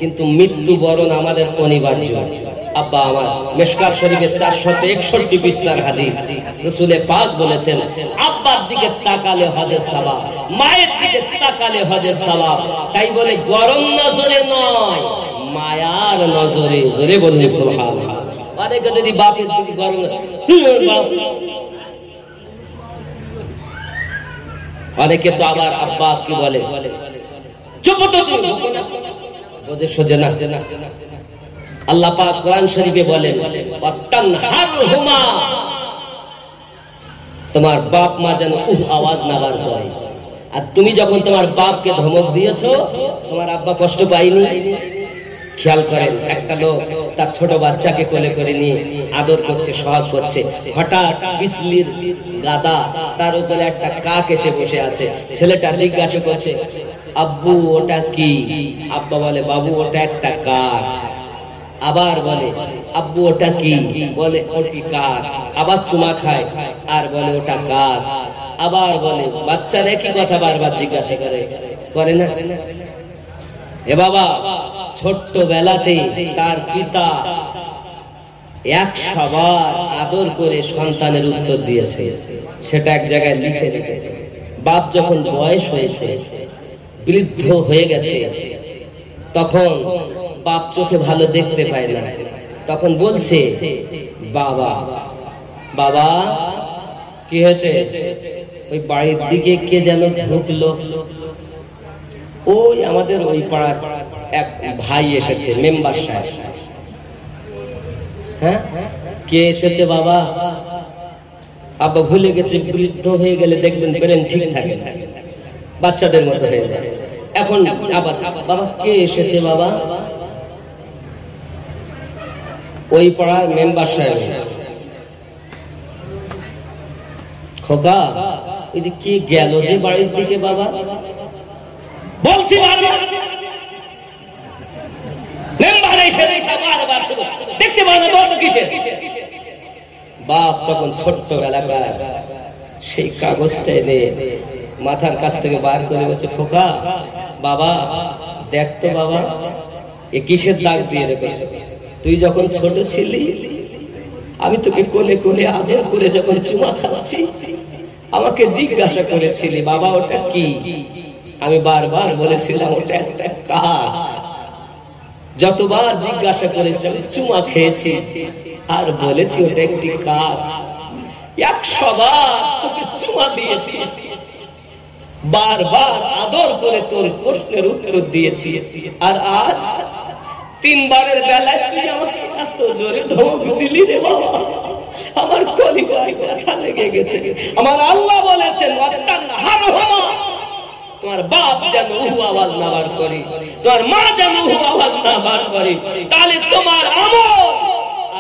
কিন্তু মৃত্যুবরণ আমাদের অনিবার্য। আব্বা আমার, মিশকাত শরীফের 461 পৃষ্ঠার হাদিস, রাসূল পাক বলেছেন, আব্বার দিকে তাকালে হজের সওয়াব, মায়ের দিকে তাকালে হজের সওয়াব। তাই বলে গরম নজরে নয়, মায়ার নজরে। জোরে বলুন সুবহানাল্লাহ। অনেকে যদি বাপের দিকে গরম, অনেকে তো আবার আব্বা কি বলে, চুপ তো বোঝে সোজে না। আল্লাহ পাক কোরআন শরীফে বলেন, ওয়াতানহারহুমা, তোমার বাপ মা যেন আওয়াজ না বার করে। আর তুমি যখন তোমার বাপকে ধমক দিয়েছো, তোমার আব্বা কষ্ট পায়নি? খেয়াল করেন, একটা লোক তার ছোট বাচ্চাকে কোলে করে নিয়ে আদর করছে, সোহাগ করছে, হঠাৎ বিসলির গাদা, তার উপরে একটা কাক এসে বসে আছে। ছেলেটা জিজ্ঞাসা করছে, আব্বু ওটা কি? আব্বা বলে, বাবু ওটা একটা কাক। আবার বলে, আব্বু ওটা কি? বলে, ওটি কাক। আবার চুমা খায় আর বলে ওটা কাক। আবার বলে, বাচ্চার একই কথা বারবার জিজ্ঞাসা করে না? এ বাবা, ছোট্ট বেলাতে তার পিতা 100 বার আদর করে সন্তানের উত্তর দিয়েছে, সেটা এক জায়গায় লিখে রেখেছে। বাপ যখন বয়স হয়েছে, বৃদ্ধ হয়ে গেছে, তখন বাপ চোখে ভালো দেখতে পায় না, তখন বলছে, বাবা বাবা কি হয়েছে? ওই বাড়ির দিকে কে যেন ঢুকলো, ওই আমাদের ওই পাড়ার এক ভাই এসেছে, মেম্বার সাহেব। হ্যাঁ, কে এসেছে বাবা? আব্বা ভুলে গেছে, বৃদ্ধ হয়ে গেলে দেখবেন ব্রেন ঠিক থাকে না, বাচ্চাদের মতো হয়ে যায়। এখন আবার, বাবা কে এসেছে বাবা? ওই পাড়ার মেম্বার সাহেব। খোকা, এই যে কে গেল যে বাড়ির দিকে বাবা? বলছি দেখতে পারে না তো কিসে? বাপ তখন ছোট্ট এলাকার সেই কাগজটা এনে মাথার কাছ থেকে বার করে বলছে, খোকা বাবা দেখতো বাবা, এ কিসের দাগ দিয়ে রেখেছে? তুই যখন ছোট ছিলি, আমি তোকে কোলে কোলে আদর করে যখন চুমা খাচ্ছি, আমাকে জিজ্ঞাসা করেছিলি বাবা ওটা কি? আমি বারবার বলেছিলাম ওটা একটা কাক। যতবার জিজ্ঞাসা করেছি, চুমা খেয়েছি আর বলেছি ওটা একটি কাক। 100 বার তোকে চুমা দিয়েছি, বারবার আদর করে তোর প্রশ্নের উত্তর দিয়েছি, আর আজ 3 বারের বেলায় তুই আমাকে এত জোরে ধমক দিলি রে বাবা, আমার কলিজায় ব্যথা লেগে গেছে। আমার আল্লাহ বলেছেন, তোমার বাপ যেন আওয়াজ না বার করে, তোমার মা যেন আওয়াজ না বার করে, তাহলে তোমার আমল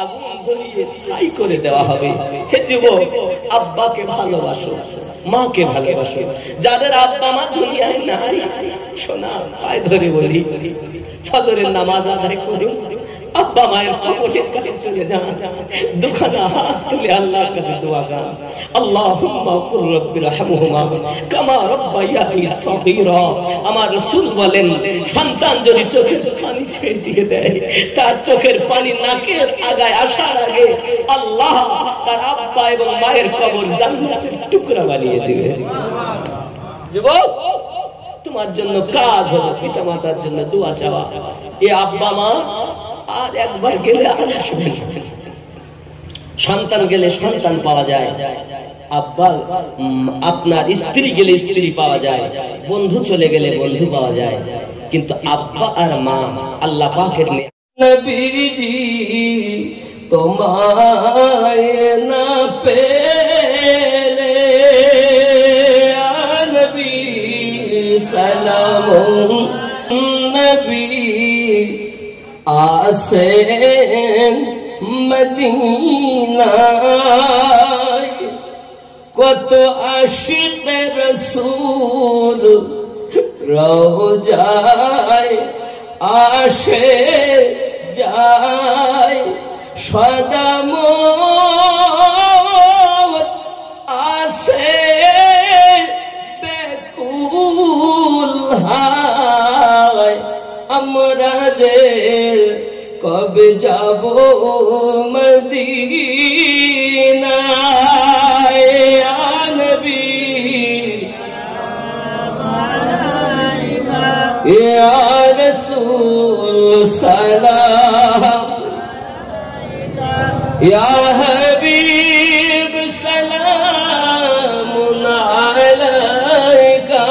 আগুন ধরিয়ে ছাই করে দেওয়া হবে। হে যুবক, আব্বাকে ভালোবাসো, মাকে ভালোবাসো। যাদের আব্বা মা দুনিয়ায় নাই, শোনা পায়ে ধরে বলি, ফজরের নামাজ আদায় করুন, আব্বা মায়ের কবরের কাছে চলে যান, দুখানা হাত তুলে আল্লাহর কাছে দোয়া করেন, আল্লাহুম্মা কুর রাব্বিরহামহুমা কামা রাব্বায়ানি সগীরা। আমার রাসূল বলেন, সন্তান যদি চোখের পানি ছেড়ে দিয়ে দেয়, তার চোখের পানি নাকের আগায় আসার আগে আল্লাহ তার আব্বা এবং মায়ের কবর জান্নাতের টুকরা বানিয়ে দিবে। যুবক, তোমার জন্য কাজ হলো পিতা মাতার জন্য দোয়া চাওয়া। এ আব্বা মা আর একবার গেলে আর আসবে না। সন্তান গেলে সন্তান পাওয়া যায়, আব্বা আপনার স্ত্রী গেলে স্ত্রী পাওয়া যায়, বন্ধু চলে গেলে বন্ধু পাওয়া যায়, কিন্তু আব্বা আর মা আল্লাহ পাকের নবীজি তোমায় না পেলে নবী সালাম নবী আসেন মদিনায়, কত আশিক রাসূল রওজায় আসে যায়, সদা মত আসে বেকুল হায়, আমরা যে কবে যাব মদিনায়, ইয়া নবী ইয়া রাসূল সালাম, ইয়া হাবিব সালাম আলাইকা,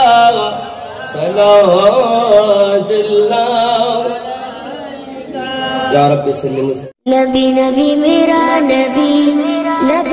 সালাতুল্লাহ या रब्बी सल्लि। नबी नबी मेरा नबी, नबी